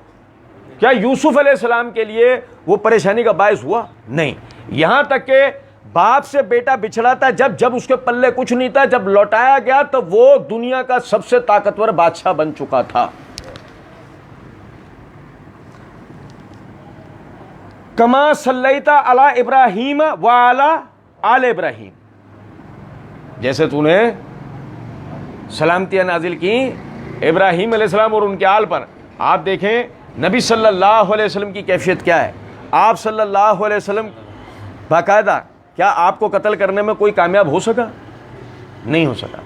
کیا یوسف علیہ السلام کے لیے وہ پریشانی کا باعث ہوا؟ نہیں. یہاں تک کہ باپ سے بیٹا بچھڑا تھا, جب اس کے پلے کچھ نہیں تھا, جب لوٹایا گیا تو وہ دنیا کا سب سے طاقتور بادشاہ بن چکا تھا. کما صلیت علی ابراہیم وعلی آل ابراہیم, جیسے تو نے سلامتیاں نازل کی ابراہیم علیہ السلام اور ان کے آل پر. آپ دیکھیں نبی صلی اللہ علیہ وسلم کی کیفیت کیا ہے. آپ صلی اللہ علیہ وسلم باقاعدہ, کیا آپ کو قتل کرنے میں کوئی کامیاب ہو سکا؟ نہیں ہو سکا.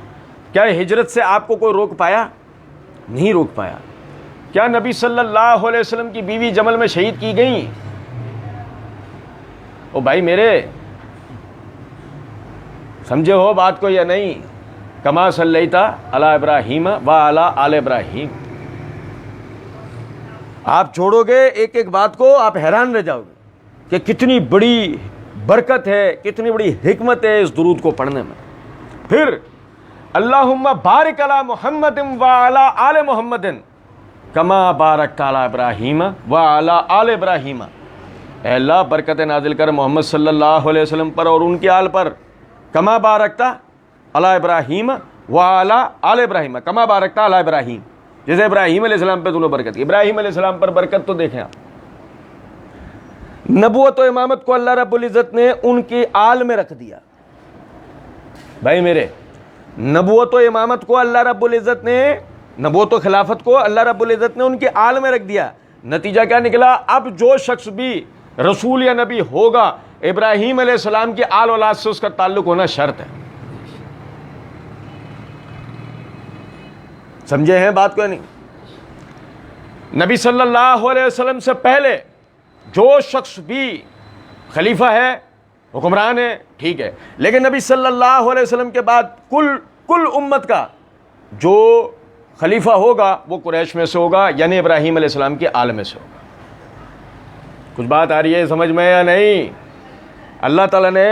کیا ہجرت سے آپ کو کوئی روک پایا؟ نہیں روک پایا. کیا نبی صلی اللہ علیہ وسلم کی بیوی جمل میں شہید کی گئیں؟ او بھائی میرے, سمجھے ہو بات کو یا نہیں؟ کما صلیت علی ابراہیم و علی آل ابراہیم. آپ چھوڑو گے ایک ایک بات کو, آپ حیران رہ جاؤ گے کہ کتنی بڑی برکت ہے, کتنی بڑی حکمت ہے اس درود کو پڑھنے میں. پھر اللہم بارک علی محمد و علی آل محمد کما بارکت علی ابراہیم و علی آل ابراہیم. اے اللہ برکت نازل کر محمد صلی اللہ علیہ وسلم پر اور ان کی آل پر. کما بارکت علی ابراہیم و علی آل ابراہیم, کما بارکت علی ابراہیم, جیسے ابراہیم علیہ السلام پہ تو نے برکت کی. ابراہیم علیہ السلام پر برکت تو دیکھیں آپ. نبوت و امامت کو اللہ رب العزت نے ان کی آل میں رکھ دیا. بھائی میرے, نبوت و امامت کو اللہ رب العزت نے, نبوت و خلافت کو اللہ رب العزت نے ان کی آل میں رکھ دیا. نتیجہ کیا نکلا؟ اب جو شخص بھی رسول یا نبی ہوگا ابراہیم علیہ السلام کی آل اولاد سے اس کا تعلق ہونا شرط ہے. سمجھے ہیں بات کو یا نہیں؟ نبی صلی اللہ علیہ وسلم سے پہلے جو شخص بھی خلیفہ ہے, حکمران ہے, ٹھیک ہے, لیکن نبی صلی اللہ علیہ وسلم کے بعد کل امت کا جو خلیفہ ہوگا وہ قریش میں سے ہوگا, یعنی ابراہیم علیہ السلام کی آل میں سے ہوگا. کچھ بات آ رہی ہے سمجھ میں یا نہیں؟ اللہ تعالیٰ نے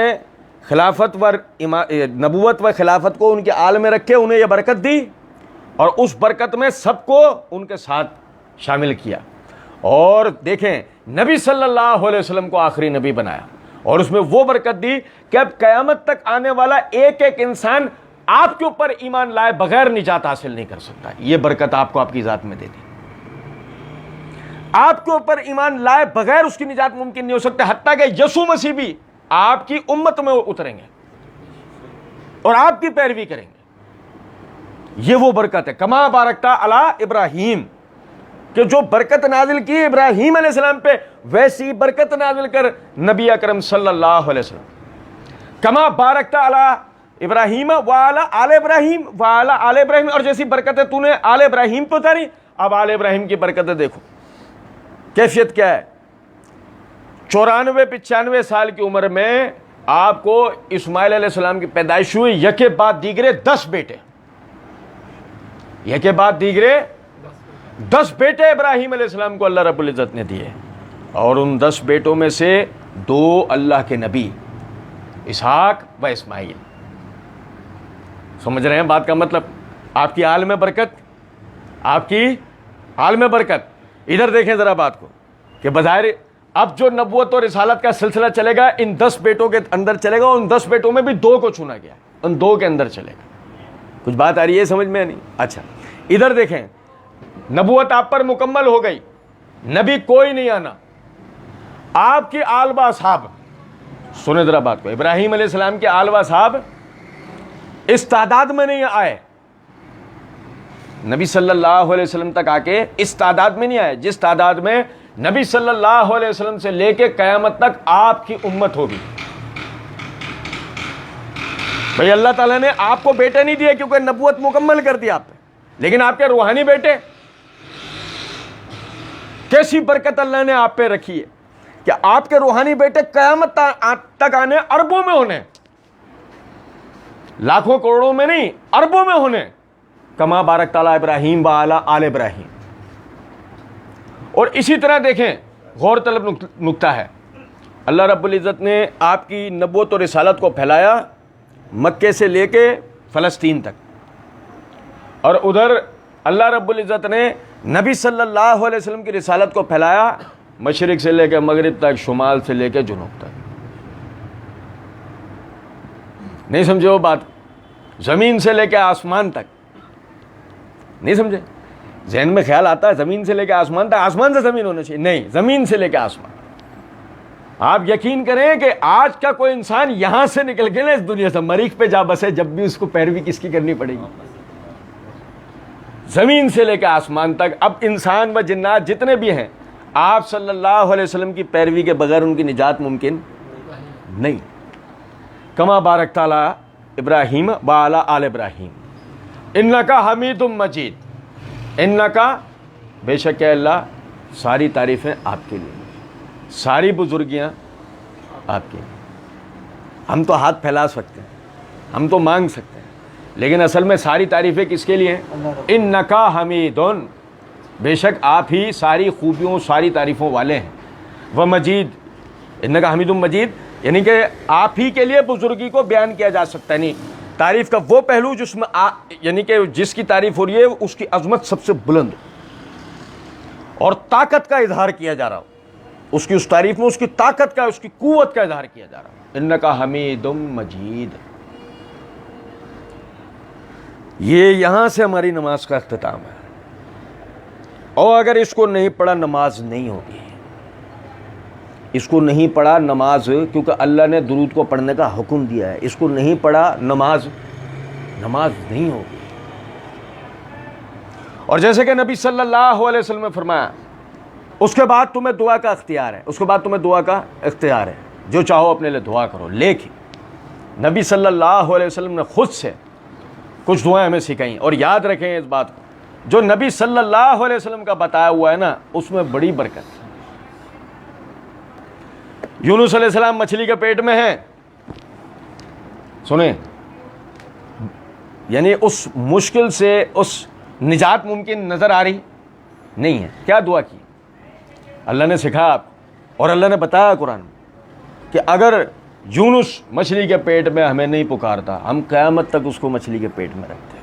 خلافت و نبوت و خلافت کو ان کے آل میں رکھے, انہیں یہ برکت دی, اور اس برکت میں سب کو ان کے ساتھ شامل کیا. اور دیکھیں نبی صلی اللہ علیہ وسلم کو آخری نبی بنایا, اور اس میں وہ برکت دی کہ اب قیامت تک آنے والا ایک ایک انسان آپ کے اوپر ایمان لائے بغیر نجات حاصل نہیں کر سکتا. یہ برکت آپ کو آپ کی ذات میں دے دی. آپ کے اوپر ایمان لائے بغیر اس کی نجات ممکن نہیں ہو سکتا, حتیٰ کہ یسوع مسیح بھی آپ کی امت میں اتریں گے اور آپ کی پیروی کریں گے. یہ وہ برکت ہے. کما بارکتا علی ابراہیم, کہ جو برکت نازل کی ابراہیم علیہ السلام پہ, ویسی برکت نازل کر نبی اکرم صلی اللہ علیہ وسلم. کما بارکتا علی ابراہیم وعلی آل ابراہیم وعلی آل ابراہیم, اور جیسی برکتیں تو نے آل ابراہیم پہ اتاری, اب آل ابراہیم کی برکتیں دیکھو کیفیت کیا ہے. 94-95 سال کی عمر میں آپ کو اسماعیل علیہ السلام کی پیدائش ہوئی, یکے بعد دیگرے 10 بیٹے, یکے بعد دیگرے 10 بیٹے ابراہیم علیہ السلام کو اللہ رب العزت نے دیے, اور ان 10 بیٹوں میں سے 2 اللہ کے نبی اسحاق و اسماعیل. سمجھ رہے ہیں بات کا مطلب؟ آپ کی آل میں برکت, آپ کی آل میں برکت. ادھر دیکھیں ذرا بات کو کہ بظاہر اب جو نبوت اور رسالت کا سلسلہ چلے گا ان 10 بیٹوں کے اندر چلے گا, ان 10 بیٹوں میں بھی 2 کو چنا گیا, ان 2 کے اندر چلے گا. کچھ بات آ رہی ہے سمجھ میں نہیں؟ اچھا ادھر دیکھیں, نبوت آپ پر مکمل ہو گئی, نبی کوئی نہیں آنا, آپ کی آل و اصحاب. سنیں ذرا بات کو, ابراہیم علیہ السلام کے آل و اصحاب اس تعداد میں نہیں آئے, نبی صلی اللہ علیہ وسلم تک آ کے اس تعداد میں نہیں آئے جس تعداد میں نبی صلی اللہ علیہ وسلم سے لے کے قیامت تک آپ کی امت ہوگی. بھئی اللہ تعالیٰ نے آپ کو بیٹے نہیں دیے کیونکہ نبوت مکمل کر دی آپ پہ, لیکن آپ کے روحانی بیٹے, کیسی برکت اللہ نے آپ پہ رکھی ہے کہ آپ کے روحانی بیٹے قیامت تک آنے, اربوں میں ہونے, لاکھوں کروڑوں میں نہیں, اربوں میں ہونے. کما بارکت علی ابراہیم و علی آل ابراہیم. اور اسی طرح دیکھیں غور طلب نکتہ ہے, اللہ رب العزت نے آپ کی نبوت اور رسالت کو پھیلایا مکے سے لے کے فلسطین تک, اور ادھر اللہ رب العزت نے نبی صلی اللہ علیہ وسلم کی رسالت کو پھیلایا مشرق سے لے کے مغرب تک, شمال سے لے کے جنوب تک. نہیں سمجھے وہ بات؟ زمین سے لے کے آسمان تک. نہیں سمجھے؟ ذہن میں خیال آتا ہے زمین سے لے کے آسمان تک, آسمان سے زمین ہونا چاہیے, نہیں, زمین سے لے کے آسمان. آپ یقین کریں کہ آج کا کوئی انسان یہاں سے نکل کے نا اس دنیا سے مریخ پہ جا بسے, جب بھی اس کو پیروی کس کی کرنی پڑے گی؟ زمین سے لے کے آسمان تک. اب انسان و جنات جتنے بھی ہیں, آپ صلی اللہ علیہ وسلم کی پیروی کے بغیر ان کی نجات ممکن نہیں. کما بارکت علی ابراہیم و علی آل ابراہیم انکا حمید مجید. انکا, بے شک ہے اللہ, ساری تعریفیں آپ کے لیے, ساری بزرگیاں آپ کے لیے. ہم تو ہاتھ پھیلا سکتے ہیں, ہم تو مانگ سکتے ہیں, لیکن اصل میں ساری تعریفیں کس کے لیے ہیں؟ انکا حمیدن، بے شک آپ ہی ساری خوبیوں ساری تعریفوں والے ہیں، وہ مجید، انکا حمید مجید، یعنی کہ آپ ہی کے لیے بزرگی کو بیان کیا جا سکتا ہے، نہیں تعریف کا وہ پہلو جس میں یعنی کہ جس کی تعریف ہو رہی ہے اس کی عظمت سب سے بلند اور طاقت کا اظہار کیا جا رہا ہو، اس کی اس تعریف میں اس کی طاقت کا، اس کی قوت کا اظہار کیا جا رہا ہو، انکا حمید مجید۔ یہ یہاں سے ہماری نماز کا اختتام ہے، اور اگر اس کو نہیں پڑھا نماز نہیں ہوگی، اس کو نہیں پڑھا نماز، کیونکہ اللہ نے درود کو پڑھنے کا حکم دیا ہے، اس کو نہیں پڑھا نماز نہیں ہوگی۔ اور جیسے کہ نبی صلی اللہ علیہ وسلم نے فرمایا اس کے بعد تمہیں دعا کا اختیار ہے، اس کے بعد تمہیں دعا کا اختیار ہے، جو چاہو اپنے لیے دعا کرو، لیکن نبی صلی اللہ علیہ وسلم نے خود سے کچھ دعائیں ہمیں سکھائیں، اور یاد رکھیں اس بات کو، جو نبی صلی اللہ علیہ وسلم کا بتایا ہوا ہے نا اس میں بڑی برکت ہے۔ یونس علیہ السلام مچھلی کے پیٹ میں ہیں، سنیں، یعنی اس مشکل سے اس نجات ممکن نظر آ رہی نہیں ہے، کیا دعا کی؟ اللہ نے سکھایا آپ، اور اللہ نے بتایا قرآن میں کہ اگر یونس مچھلی کے پیٹ میں ہمیں نہیں پکارتا، ہم قیامت تک اس کو مچھلی کے پیٹ میں رکھتے۔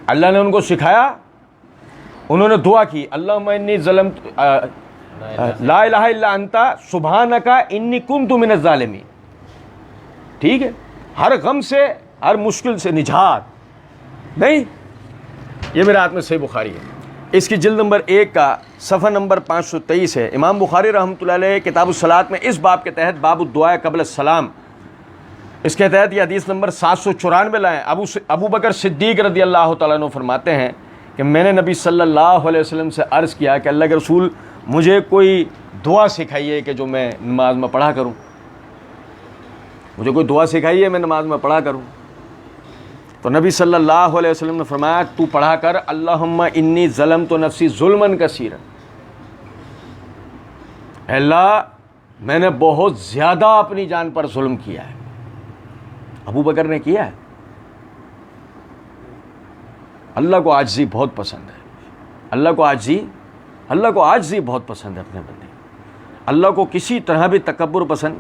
اللہ نے ان کو سکھایا، انہوں نے دعا کی، اللہم انی ظلمت لا الہ الا انت سبحانک انی کنت من الظالمین، ٹھیک ہے، ہر غم سے ہر مشکل سے نجات نہیں۔ یہ میرے ہاتھ میں صحیح بخاری ہے، اس کی جلد نمبر 1 کا صفحہ نمبر 523 ہے۔ امام بخاری رحمۃ اللہ علیہ کتاب الصلاۃ میں اس باب کے تحت باب الدعاء قبل السلام، اس کے تحت یہ حدیث نمبر 794 لائیں۔ ابو بکر صدیق رضی اللہ تعالیٰ عنہ فرماتے ہیں کہ میں نے نبی صلی اللہ علیہ وسلم سے عرض کیا کہ اللہ کے رسول مجھے کوئی دعا سکھائیے کہ جو میں نماز میں پڑھا کروں، مجھے کوئی دعا سکھائیے میں نماز میں پڑھا کروں۔ تو نبی صلی اللہ علیہ وسلم نے فرمایا تو پڑھا کر اللہم انی ظلمت نفسی ظلما کثیرا، اے اللہ میں نے بہت زیادہ اپنی جان پر ظلم کیا ہے۔ ابو بکر نے کیا ہے۔ اللہ کو عاجزی بہت پسند ہے، اللہ کو عاجزی بہت پسند ہے اپنے بندے، اللہ کو کسی طرح بھی تکبر پسند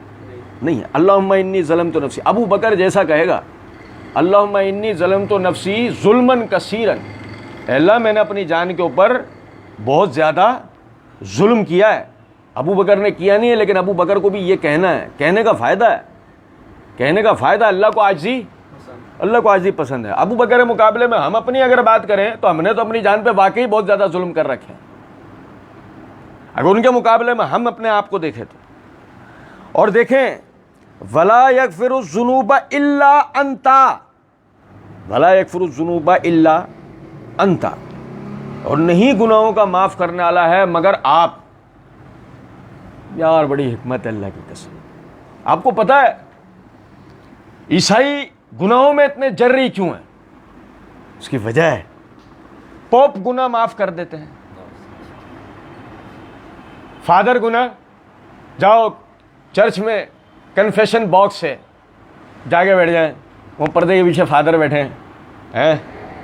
نہیں ہے۔ اللہم انی ظلمت نفسی، ابو بکر جیسا کہے گا اللہم انی ظلمت نفسی ظلما کثیرا، اے اللہ میں نے اپنی جان کے اوپر بہت زیادہ ظلم کیا ہے۔ ابو بکر نے کیا نہیں ہے، لیکن ابو بکر کو بھی یہ کہنا ہے، کہنے کا فائدہ ہے، کہنے کا فائدہ، اللہ کو عاجزی پسند ہے۔ ابو بکر کے مقابلے میں ہم اپنی اگر بات کریں تو ہم نے تو اپنی جان پہ واقعی بہت زیادہ ظلم کر رکھے ہیں، اگر ان کے مقابلے میں ہم اپنے آپ کو دیکھیں تو۔ اور دیکھیں وَلَا يَغْفِرُ الذُّنُوبَ إِلَّا أَنْتَ، وَلَا يَغْفِرُ الذُّنُوبَ إِلَّا أَنْتَ، اور نہیں گناہوں کا معاف کرنے والا ہے مگر آپ۔ یار بڑی حکمت ہے اللہ کی قسم۔ آپ کو پتہ ہے عیسائی گناہوں میں اتنے جری کیوں ہیں؟ اس کی وجہ ہے پوپ گناہ معاف کر دیتے ہیں، فادر گناہ، جاؤ چرچ میں کنفیشن باکس سے جا کے بیٹھ جائیں، وہ پردے کے پیچھے فادر بیٹھے ہیں،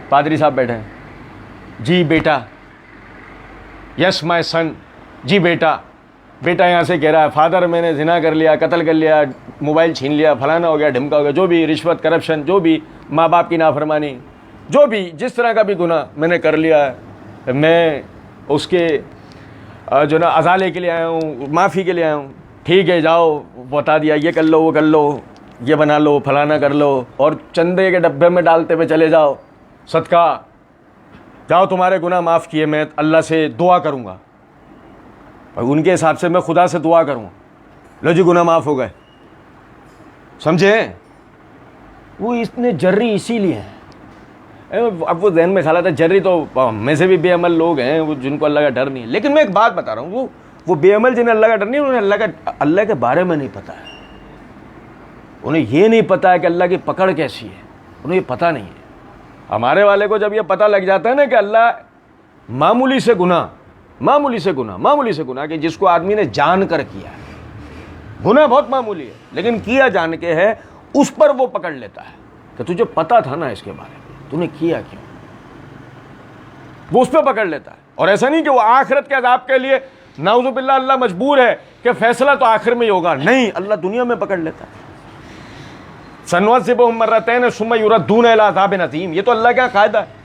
پادری صاحب بیٹھے ہیں، جی بیٹا، یس مائی سن، جی بیٹا یہاں سے کہہ رہا ہے فادر میں نے زنا کر لیا، قتل کر لیا، موبائل چھین لیا، فلانا ہو گیا، ڈھمکا ہو گیا، جو بھی رشوت کرپشن، جو بھی ماں باپ کی نافرمانی، جو بھی جس طرح کا بھی گناہ میں نے کر لیا ہے، میں اس کے جو نا ازالے کے لیے آیا ہوں، معافی کے لیے آیا ہوں۔ ٹھیک ہے جاؤ، بتا دیا یہ کر لو، وہ کر لو، یہ بنا لو، فلانا کر لو، اور چندے کے ڈبے میں ڈالتے ہوئے چلے جاؤ، صدقہ جاؤ، تمہارے گناہ معاف کیے، میں اللہ سے دعا کروں گا، ان کے حساب سے میں خدا سے دعا کروں، لو جی گناہ معاف ہو گئے، سمجھے؟ وہ اتنے جری اسی لیے ہیں۔ اب وہ ذہن میں خیال آتا ہے جری تو میں سے بھی بے عمل لوگ ہیں، وہ جن کو اللہ کا ڈر نہیں ہے، لیکن میں ایک بات بتا رہا ہوں، وہ بے عمل جنہیں اللہ کا ڈر نہیں، انہیں اللہ کے بارے میں نہیں پتہ ہے، انہیں یہ نہیں پتہ ہے کہ اللہ کی پکڑ کیسی ہے، انہیں یہ پتہ نہیں ہے۔ ہمارے والے کو جب یہ پتہ لگ جاتا ہے نا کہ اللہ معمولی سے گناہ کہ جس کو آدمی نے جان کر کیا ہے، گناہ بہت معمولی ہے لیکن کیا جان کے ہے، اس پر وہ پکڑ لیتا ہے، کہ تجھے پتا تھا نا اس کے بارے میں، تو نے کیا کیوں؟ وہ اس پہ پکڑ لیتا ہے. اور ایسا نہیں کہ وہ آخرت کے عذاب کے لیے نعوذ باللہ اللہ مجبور ہے کہ فیصلہ تو آخر میں ہی ہوگا، نہیں، اللہ دنیا میں پکڑ لیتا ہے. سنوذبہم مرتین ثم یردون الی عذاب عظیم، یہ تو اللہ کا قاعدہ ہے.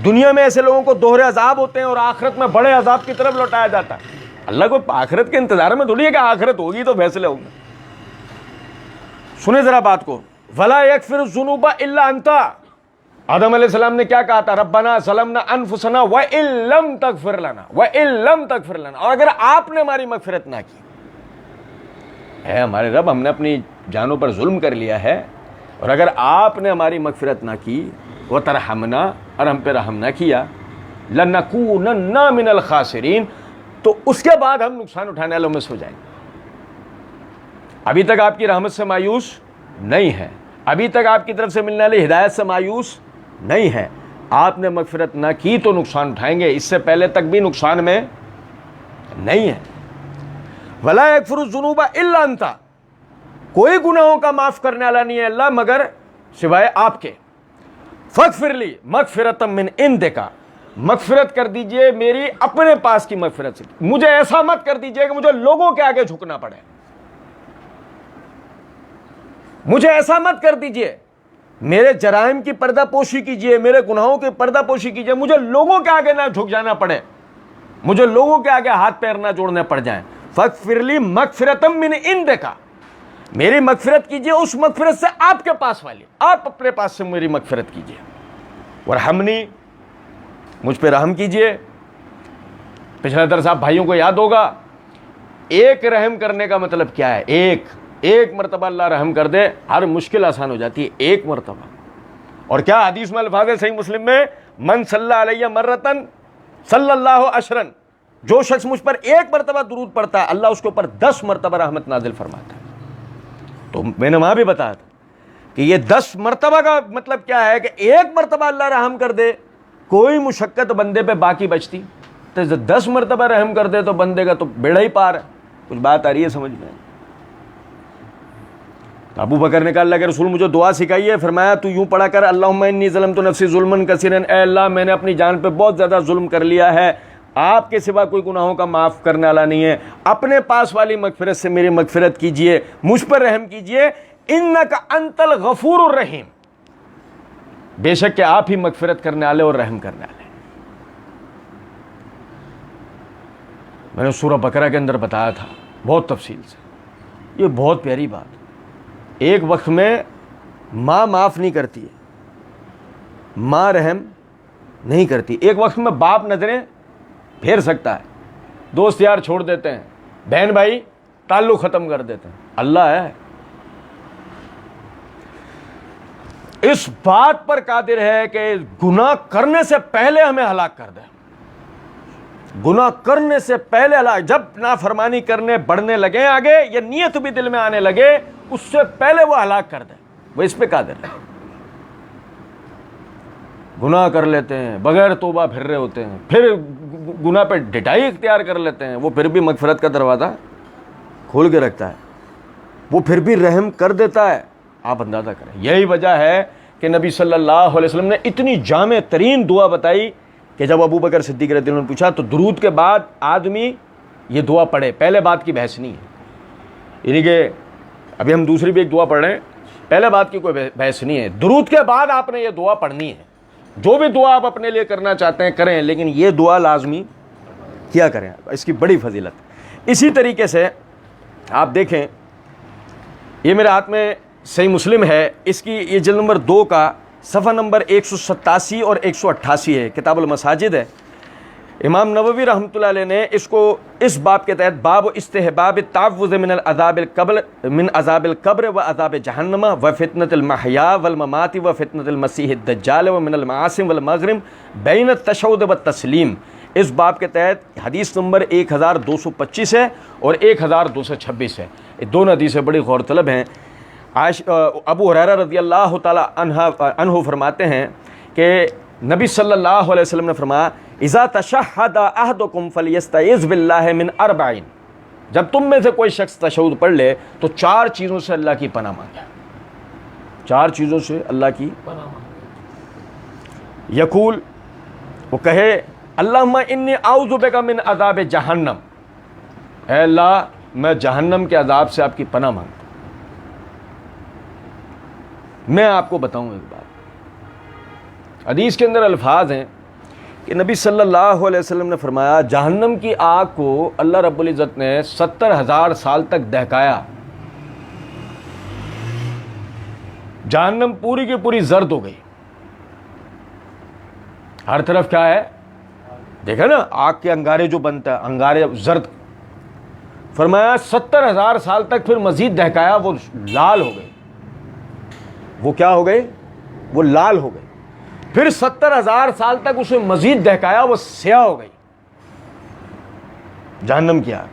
دنیا میں ایسے لوگوں کو دوہرے عذاب ہوتے ہیں اور آخرت میں بڑے عذاب کی طرف لوٹایا جاتا ہے. اللہ کو آخرت کے انتظار میں تھوڑی ہے کہ آخرت ہوگی تو فیصلے ہوں گے. سنیں ذرا بات کو. ولا یغفر الذنوب الا انت، آدم علیہ السلام نے کیا کہا تھا؟ ربنا ظلمنا انفسنا وان لم تغفر لنا اور اگر آپ نے ہماری مغفرت نہ کی، اے ہمارے رب ہم نے اپنی جانوں پر ظلم کر لیا ہے، اور اگر آپ نے ہماری مغفرت نہ کی وترحمنا اور ہم پہ رحم نہ کیا، لنکونن من الخاسرین، تو اس کے بعد ہم نقصان اٹھانے والوں میں سے ہو جائیں گے. ابھی تک آپ کی رحمت سے مایوس نہیں ہے، ابھی تک آپ کی طرف سے ملنے والی ہدایت سے مایوس نہیں ہے. آپ نے مغفرت نہ کی تو نقصان اٹھائیں گے، اس سے پہلے تک بھی نقصان میں نہیں ہے. ولا یغفر الذنوب الا انت، کوئی گناہوں کا معاف کرنے والا نہیں ہے اللہ مگر سوائے آپ کے. فاغفر لی مغفرۃ من عندک، مغفرت کر دیجئے میری اپنے پاس کی مغفرت سے، مجھے ایسا مت کر دیجئے کہ مجھے لوگوں کے آگے جھکنا پڑے، مجھے ایسا مت کر دیجئے، میرے جرائم کی پردہ پوشی کیجئے، میرے گناہوں کی پردہ پوشی کیجئے، مجھے لوگوں کے آگے نہ جھک جانا پڑے، مجھے لوگوں کے آگے ہاتھ پیر نہ جوڑنے پڑ جائیں. فاغفر لی مغفرۃ من عندک، میری مغفرت کیجئے اس مغفرت سے آپ کے پاس والی، آپ اپنے پاس سے میری مغفرت کیجئے. ورحمنی، مجھ پہ رحم کیجئے. پچھلا درس آپ بھائیوں کو یاد ہوگا، ایک رحم کرنے کا مطلب کیا ہے؟ ایک مرتبہ اللہ رحم کر دے، ہر مشکل آسان ہو جاتی ہے ایک مرتبہ. اور کیا حدیث میں الفاظ ہے صحیح مسلم میں، من صلی علیہ مرتن صلی اللہ عشرن، جو شخص مجھ پر ایک مرتبہ درود پڑتا ہے اللہ اس کے اوپر 10 مرتبہ رحمت نازل فرماتا ہے. تو میں نے وہاں بھی بتایا تھا کہ یہ 10 مرتبہ کا مطلب کیا ہے کہ ایک مرتبہ اللہ رحم کر دے، کوئی مشقت بندے پہ باقی بچتی، تو 10 مرتبہ رحم کر دے تو بندے کا تو بیڑا ہی پار ہے. کچھ بات آ رہی ہے سمجھ میں؟ ابو بکر نے کہا اللہ کے رسول مجھے دعا سکھائیے. فرمایا تو یوں پڑھا کر، اللہم انی ظلمت نفسی ظلما کثیرا، اے اللہ میں نے اپنی جان پہ بہت زیادہ ظلم کر لیا ہے، آپ کے سوا کوئی گناہوں کا معاف کرنے والا نہیں ہے، اپنے پاس والی مغفرت سے میری مغفرت کیجئے، مجھ پر رحم کیجئے. انک انت الغفور الرحیم، بے شک کہ آپ ہی مغفرت کرنے والے اور رحم کرنے والے. میں نے سورہ بقرہ کے اندر بتایا تھا بہت تفصیل سے، یہ بہت پیاری بات. ایک وقت میں ماں معاف نہیں کرتی ہے، ماں رحم نہیں کرتی. ایک وقت میں باپ نظریں پھیر سکتا ہے، دوست یار چھوڑ دیتے ہیں، بہن بھائی تعلق ختم کر دیتے ہیں. اللہ ہے اس بات پر قادر ہے کہ گناہ کرنے سے پہلے ہمیں ہلاک کر دے. گناہ کرنے سے پہلے ہلاک، جب نافرمانی کرنے بڑھنے لگے آگے، یہ نیت بھی دل میں آنے لگے، اس سے پہلے وہ ہلاک کر دے. وہ اس پہ قادر ہے. گناہ کر لیتے ہیں، بغیر توبہ پھر رہے ہوتے ہیں، پھر گناہ پہ ڈٹائی اختیار کر لیتے ہیں، وہ پھر بھی مغفرت کا دروازہ کھول کے رکھتا ہے، وہ پھر بھی رحم کر دیتا ہے. آپ اندازہ کریں. یہی وجہ ہے کہ نبی صلی اللہ علیہ وسلم نے اتنی جامع ترین دعا بتائی کہ جب ابو بکر صدیق رضی اللہ عنہ نے پوچھا تو درود کے بعد آدمی یہ دعا پڑھے. پہلے بات کی بحث نہیں ہے، یعنی کہ ابھی ہم دوسری بھی ایک دعا پڑھ رہے ہیں، پہلے بات کی کوئی بحث نہیں ہے. درود کے بعد آپ نے یہ دعا پڑھنی ہے. جو بھی دعا آپ اپنے لیے کرنا چاہتے ہیں کریں، لیکن یہ دعا لازمی کیا کریں، اس کی بڑی فضیلت. اسی طریقے سے آپ دیکھیں، یہ میرے ہاتھ میں صحیح مسلم ہے، اس کی یہ جلد نمبر 2 کا صفحہ نمبر 187 اور 188 ہے، کتاب المساجد ہے. امام نووی رحمۃ اللہ علیہ نے اس کو اس باب کے تحت باب استحباب التعوذ من عذاب القبر و عذاب جہنم و فتنۃ المحیا والممات و فتنۃ المسیح الدجال و من المعاصم والمغرم بین التشہد والتسلیم، اس باب کے تحت حدیث نمبر 1225 ہے اور 1226 ہے. یہ دونوں حدیثیں بڑی غور طلب ہیں. ابو ہریرہ رضی اللہ تعالی عنہ فرماتے ہیں کہ نبی صلی اللہ علیہ وسلم نے فرمایا اذا تشہد احدکم فلیستعذ باللہ من 4، جب تم میں سے کوئی شخص تشہد پڑھ لے تو 4 چیزوں سے اللہ کی پناہ مانگے. 4 چیزوں سے اللہ کی یقول، وہ کہے اللہم انی اعوذ بک من عذاب جہنم، اے اللہ میں جہنم کے عذاب سے آپ کی پناہ مانگتا ہوں۔ میں آپ کو بتاؤں ایک بات، حدیث کے اندر الفاظ ہیں کہ نبی صلی اللہ علیہ وسلم نے فرمایا جہنم کی آگ کو اللہ رب العزت نے 70,000 سال تک دہکایا، جہنم پوری کی پوری زرد ہو گئی، ہر طرف کیا ہے دیکھا نا، آگ کے انگارے جو بنتا ہے انگارے زرد، فرمایا 70,000 سال تک پھر مزید دہکایا، وہ لال ہو گئے، وہ کیا ہو گئے، وہ لال ہو گئے، پھر 70,000 سال تک اسے مزید دہکایا، وہ سیاہ ہو گئی جہنم کی آگ۔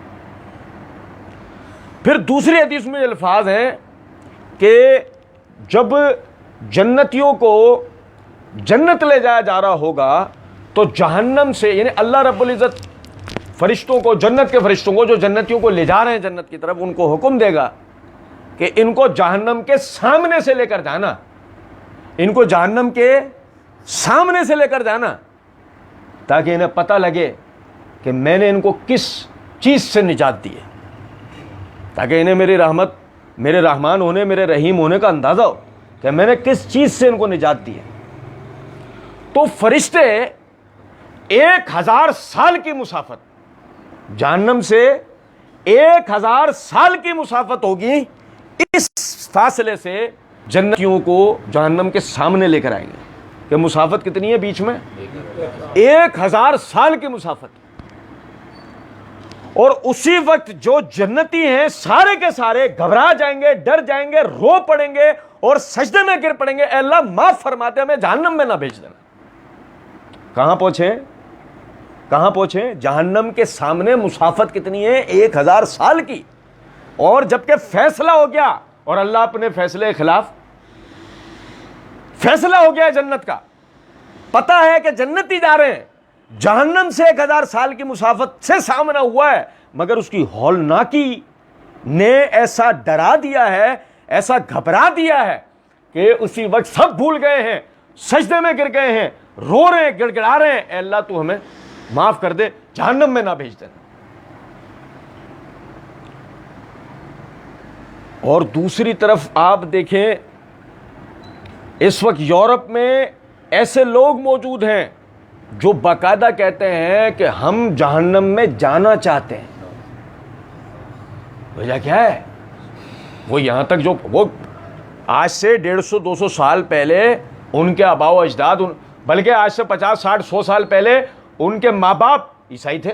پھر دوسری حدیث میں الفاظ ہیں کہ جب جنتیوں کو جنت لے جایا جا رہا ہوگا تو جہنم سے، یعنی اللہ رب العزت فرشتوں کو، جنت کے فرشتوں کو جو جنتیوں کو لے جا رہے ہیں جنت کی طرف، ان کو حکم دے گا کہ ان کو جہنم کے سامنے سے لے کر جانا، ان کو جہنم کے سامنے سے لے کر جانا، تاکہ انہیں پتہ لگے کہ میں نے ان کو کس چیز سے نجات دی ہے، تاکہ انہیں میری رحمت، میرے رحمان ہونے، میرے رحیم ہونے کا اندازہ ہو کہ میں نے کس چیز سے ان کو نجات دی ہے۔ تو فرشتے 1000 سال کی مسافت، جہنم سے 1000 سال کی مسافت ہوگی، اس فاصلے سے جنتیوں کو جہنم کے سامنے لے کر آئیں گے۔ کہ مسافت کتنی ہے بیچ میں؟ 1000 سال کی مسافت۔ اور اسی وقت جو جنتی ہیں سارے کے سارے گھبرا جائیں گے، ڈر جائیں گے، رو پڑیں گے اور سجدے میں گر پڑیں گے، اے اللہ معاف فرماتے ہمیں جہنم میں نہ بھیج دینا۔ کہاں پہنچے؟ کہاں پہنچے؟ جہنم کے سامنے مسافت کتنی ہے؟ 1000 سال کی۔ اور جبکہ فیصلہ ہو گیا، اور اللہ اپنے فیصلے کے خلاف، فیصلہ ہو گیا جنت کا، پتہ ہے کہ جنتی جا رہے ہیں، جہنم سے 1000 سال کی مسافت سے سامنا ہوا ہے، مگر اس کی ہولناکی نے ایسا ڈرا دیا ہے، ایسا گھبرا دیا ہے کہ اسی وقت سب بھول گئے ہیں، سجدے میں گر گئے ہیں، رو رہے ہیں، گڑ گڑا رہے ہیں، اے اللہ تو ہمیں معاف کر دے، جہنم میں نہ بھیج دینا۔ اور دوسری طرف آپ دیکھیں، اس وقت یورپ میں ایسے لوگ موجود ہیں جو باقاعدہ کہتے ہیں کہ ہم جہنم میں جانا چاہتے ہیں۔ وجہ کیا ہے؟ وہ یہاں تک جو وہ آج سے 150-200 سال پہلے ان کے آباء و اجداد، بلکہ آج سے 50-60-100 سال پہلے ان کے ماں باپ عیسائی تھے،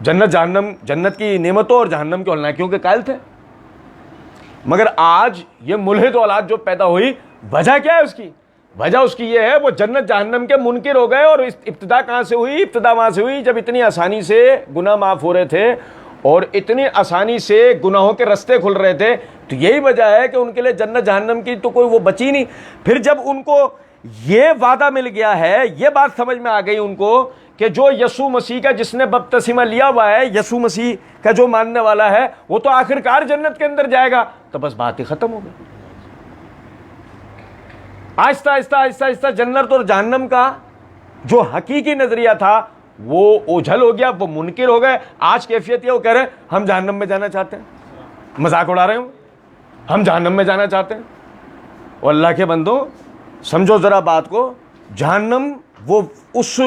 جنت جہنم، جنت کی نعمتوں اور جہنم کی ہولناکیوں کے قائل تھے۔ مگر آج یہ ملحد اولاد جو پیدا ہوئی، وجہ کیا ہے اس کی؟ وجہ اس کی یہ ہے وہ جنت جہنم کے منکر ہو گئے۔ اور ابتدا کہاں سے ہوئی؟ ابتدا وہاں سے ہوئی جب اتنی آسانی سے گناہ معاف ہو رہے تھے اور اتنی آسانی سے گناہوں کے رستے کھل رہے تھے، تو یہی وجہ ہے کہ ان کے لیے جنت جہنم کی تو کوئی وہ بچی نہیں۔ پھر جب ان کو یہ وعدہ مل گیا ہے، یہ بات سمجھ میں آ گئی ان کو کہ جو یسوع مسیح کا جس نے بپتسمہ لیا ہوا ہے، یسوع مسیح کا جو ماننے والا ہے، وہ تو آخرکار جنت کے اندر جائے گا، تو بس بات ہی ختم ہو گئی۔ آہستہ آہستہ آہستہ آہستہ جنت اور جہنم کا جو حقیقی نظریہ تھا وہ اوجھل ہو گیا، وہ منکر ہو گئے۔ آج کیفیت یہ، وہ کہہ رہے ہیں ہم جہنم میں جانا چاہتے ہیں، مذاق اڑا رہے ہوں، ہم جہنم میں جانا چاہتے ہیں۔ اور اللہ کے بندوں سمجھو ذرا بات کو، جہنم وہ اس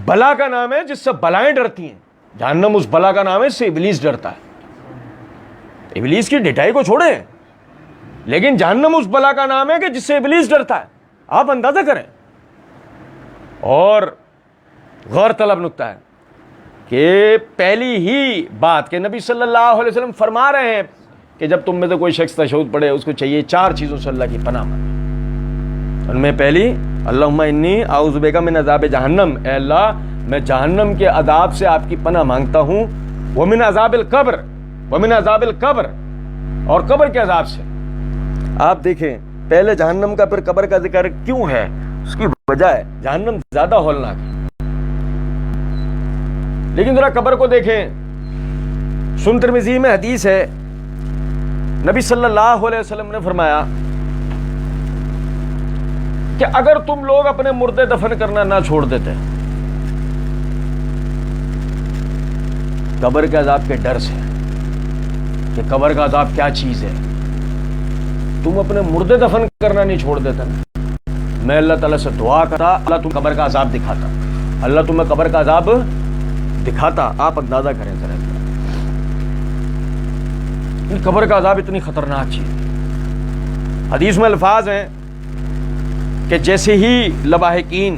بلا کا نام ہے جس سے بلائیں ڈرتی ہیں، جہنم اس بلا کا نام ہے جس سے ابلیس ڈرتا ہے۔ ابلیس کی ڈٹائی کو چھوڑیں، لیکن جہنم اس بلا کا نام ہے کہ جس سے ابلیس ڈرتا ہے۔ آپ اندازہ کریں۔ اور غور طلب نکتہ ہے کہ پہلی ہی بات کہ نبی صلی اللہ علیہ وسلم فرما رہے ہیں کہ جب تم میں سے کوئی شخص تشہد پڑھے، اس کو چاہیے 4 چیزوں سے اللہ کی پناہ مانگے۔ ان میں پہلی، اللہم انی اعوذ بک من عذاب جہنم، اے اللہ میں جہنم کے عذاب سے آپ کی پناہ مانگتا ہوں، ومن عذاب القبر، ومن عذاب القبر، اور قبر کے عذاب سے۔ آپ دیکھیں پہلے جہنم کا پھر قبر کا ذکر کیوں ہے؟ اس کی وجہ ہے جہنم زیادہ ہولناک ہے، لیکن ذرا قبر کو دیکھیں۔ سنن ترمذی میں حدیث ہے نبی صلی اللہ علیہ وسلم نے فرمایا کہ اگر تم لوگ اپنے مردے دفن کرنا نہ چھوڑ دیتے قبر کے عذاب کے ڈر سے کہ قبر کا عذاب کیا چیز ہے، تم اپنے مردے دفن کرنا نہیں چھوڑ دیتے نا، میں اللہ تعالیٰ سے دعا کرتا اللہ تم قبر کا عذاب دکھاتا، اللہ تمہیں قبر کا عذاب دکھاتا۔ آپ اندازہ کریں ذرا، قبر کا عذاب اتنی خطرناک چیز ہے۔ حدیث میں الفاظ ہیں کہ جیسے ہی لواحقین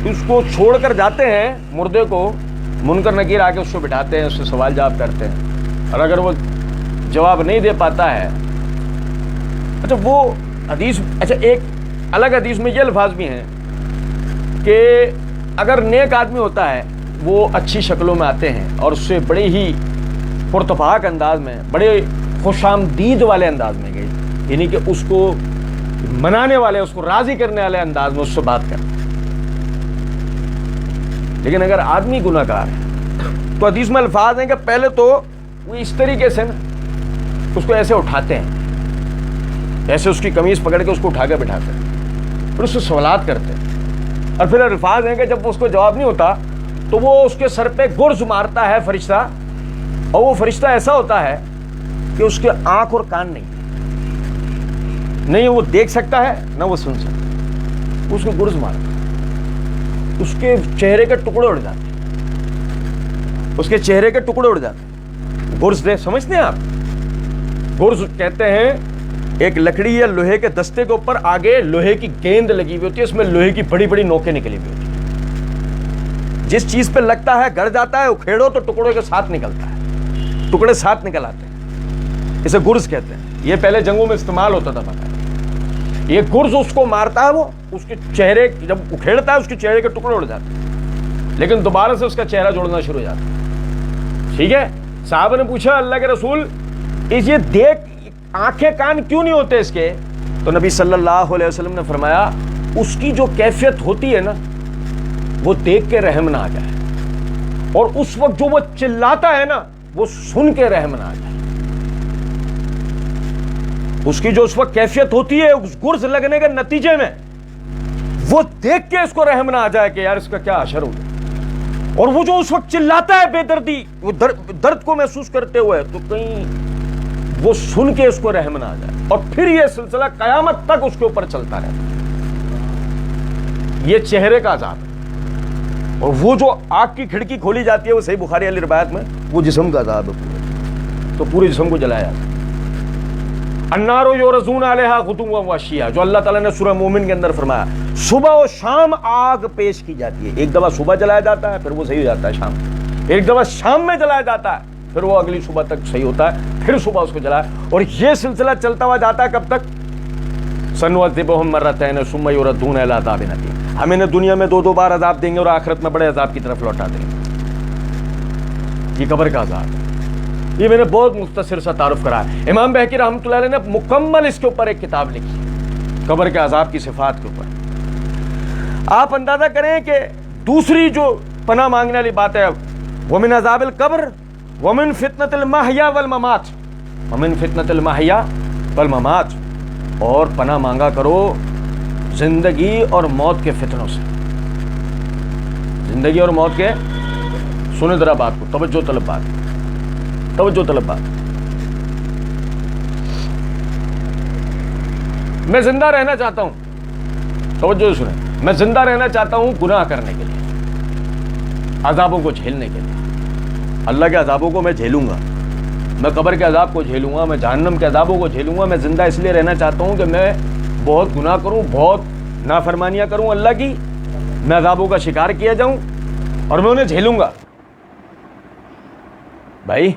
اس کو چھوڑ کر جاتے ہیں مردے کو، منکر نکیر آ کے اس کو بٹھاتے ہیں، اس سے سوال جواب کرتے ہیں، اور اگر وہ جواب نہیں دے پاتا ہے، اچھا وہ حدیث، اچھا ایک الگ حدیث میں یہ الفاظ بھی ہیں کہ اگر نیک آدمی ہوتا ہے وہ اچھی شکلوں میں آتے ہیں اور اس سے بڑے ہی پرتپاک انداز میں، بڑے خوش آمدید والے انداز میں گئے، یعنی کہ اس کو منانے والے، اس کو راضی کرنے والے انداز میں اس سے بات کرتے۔ لیکن اگر آدمی گناہ گار ہے تو حدیث میں الفاظ ہیں کہ پہلے تو وہ اس طریقے سے نا اس کو ایسے اٹھاتے ہیں، ایسے اس کی قمیض پکڑ کے اس کو اٹھا کے بٹھاتے ہیں، پھر اس سے سوالات کرتے ہیں، اور پھر الفاظ ہیں کہ جب اس کو جواب نہیں ہوتا تو وہ اس کے سر پہ گرز مارتا ہے فرشتہ، اور وہ فرشتہ ایسا ہوتا ہے کہ اس کے آنکھ اور کان نہیں وہ دیکھ سکتا ہے نہ وہ سن سکتا، اس کو گرز مارتا، اس کے چہرے کے ٹکڑے اڑ جاتے ہیں، اس کے چہرے کے ٹکڑے اڑ جاتے ہیں۔ گرز دے سمجھتے ہیں آپ؟ گرز کہتے ہیں ایک لکڑی یا لوہے کے دستے کے اوپر آگے لوہے کی گیند لگی ہوئی ہوتی ہے، اس میں لوہے کی بڑی بڑی نوکیں نکلی ہوئی ہوتی ہیں، جس چیز پہ لگتا ہے گڑ جاتا ہے، اکھیڑو تو ٹکڑوں کے ساتھ نکلتا ہے، ٹکڑے ساتھ نکل آتے ہیں، اسے گرز کہتے ہیں۔ یہ پہلے جنگوں میں استعمال ہوتا تھا، پتہ ہے یہ گرز اس کو مارتا ہے، وہ اس کے چہرے جب اکھیڑتا ہے اس کے چہرے کے ٹکڑے اڑ جاتے ہیں، لیکن دوبارہ سے اس کا چہرہ جوڑنا شروع ہو جاتا ہے۔ ٹھیک ہے، صحابہ نے پوچھا اللہ کے رسول اس یہ دیکھ آنکھیں کان کیوں نہیں ہوتے اس کے؟ تو نبی صلی اللہ علیہ وسلم نے فرمایا اس کی جو کیفیت ہوتی ہے نا وہ دیکھ کے رحم نہ آ جائے، اور اس وقت جو وہ چلاتا ہے نا وہ سن کے رحم نہ آ جائے۔ اس کی جو اس وقت کیفیت ہوتی ہے اس گرز لگنے کے نتیجے میں وہ دیکھ کے اس کو رحم نہ آ جائے کہ یار اس کا کیا اثر ہو گیا، اور وہ جو اس وقت چلاتا ہے بے دردی، وہ درد کو محسوس کرتے ہوئے، تو کہیں وہ سن کے اس کو رحم نہ آ جائے، اور پھر یہ سلسلہ قیامت تک اس کے اوپر چلتا رہتا۔ یہ چہرے کا عذاب ہے، اور وہ جو آگ کی کھڑکی کھولی جاتی ہے وہ صحیح بخاری والی روایت میں وہ جسم کا عذاب ہے پورے، تو پورے جسم کو جلایا جاتا ہے۔ النار یورزون علیہا غدوا وعشیا، جو اللہ تعالیٰ نے سورہ مومن کے اندر فرمایا صبح و شام آگ پیش کی جاتی ہے، ایک دفعہ صبح جلایا جاتا ہے پھر وہ صحیح ہو جاتا ہے شام، ایک دفعہ شام میں جلایا جاتا ہے پھر وہ اگلی صبح تک صحیح ہوتا ہے، پھر صبح اس کو جلایا، اور یہ سلسلہ چلتا ہوا جاتا ہے کب تک؟ سنعذبہم مرتین ثم یردون الی عذاب عظیم، ہم انہیں دنیا میں دو بار عذاب دیں گے اور آخرت میں بڑے عذاب کی طرف لوٹا دیں گے۔ یہ قبر کا عذاب ہے۔ یہ میں نے بہت مختصر سا تعارف کرا ہے، امام بہقی رحمۃ اللہ علیہ نے مکمل اس کے اوپر ایک کتاب لکھی ہے قبر کے عذاب کی صفات کے اوپر۔ آپ اندازہ کریں کہ دوسری جو پناہ مانگنے والی بات ہے، ومن عذاب القبر ومن فتنۃ المحیا والممات، ومن فتنۃ المحیا والممات، اور پناہ مانگا کرو زندگی اور موت کے فتنوں سے، زندگی اور موت کے، سنیں ذرا بات کو، توجہ طلب بات، توجہ طلب بات۔ میں زندہ رہنا چاہتا ہوں، توجہ سنیں، میں زندہ رہنا چاہتا ہوں گناہ کرنے کے لیے، عذابوں کو جھیلنے کے لیے۔ اللہ کے عذابوں کو میں جھیلوں گا، میں قبر کے عذاب کو جھیلوں گا، میں جہنم کے عذابوں کو جھیلوں گا۔ میں زندہ اس لیے رہنا چاہتا ہوں کہ میں بہت گناہ کروں، بہت نافرمانیاں کروں اللہ کی، میں عذابوں کا شکار کیا جاؤں اور میں انہیں جھیلوں گا۔ بھائی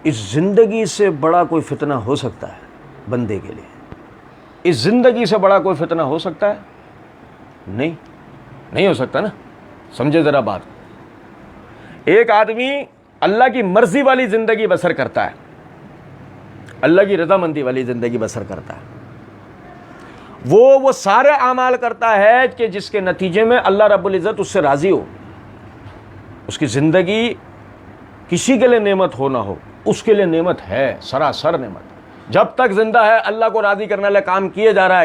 اس زندگی سے بڑا کوئی فتنہ ہو سکتا ہے بندے کے لیے؟ اس زندگی سے بڑا کوئی فتنہ ہو سکتا ہے؟ نہیں ہو سکتا نا۔ سمجھے ذرا بات، ایک آدمی اللہ کی مرضی والی زندگی بسر کرتا ہے، اللہ کی رضامندی والی زندگی بسر کرتا ہے، وہ سارے اعمال کرتا ہے کہ جس کے نتیجے میں اللہ رب العزت اس سے راضی ہو، اس کی زندگی کسی کے لیے نعمت ہو نہ ہو، اس کے لیے نعمت ہے، سراسر نعمت۔ جب تک زندہ ہے اللہ کو راضی کرنے والے کام کیے جا رہا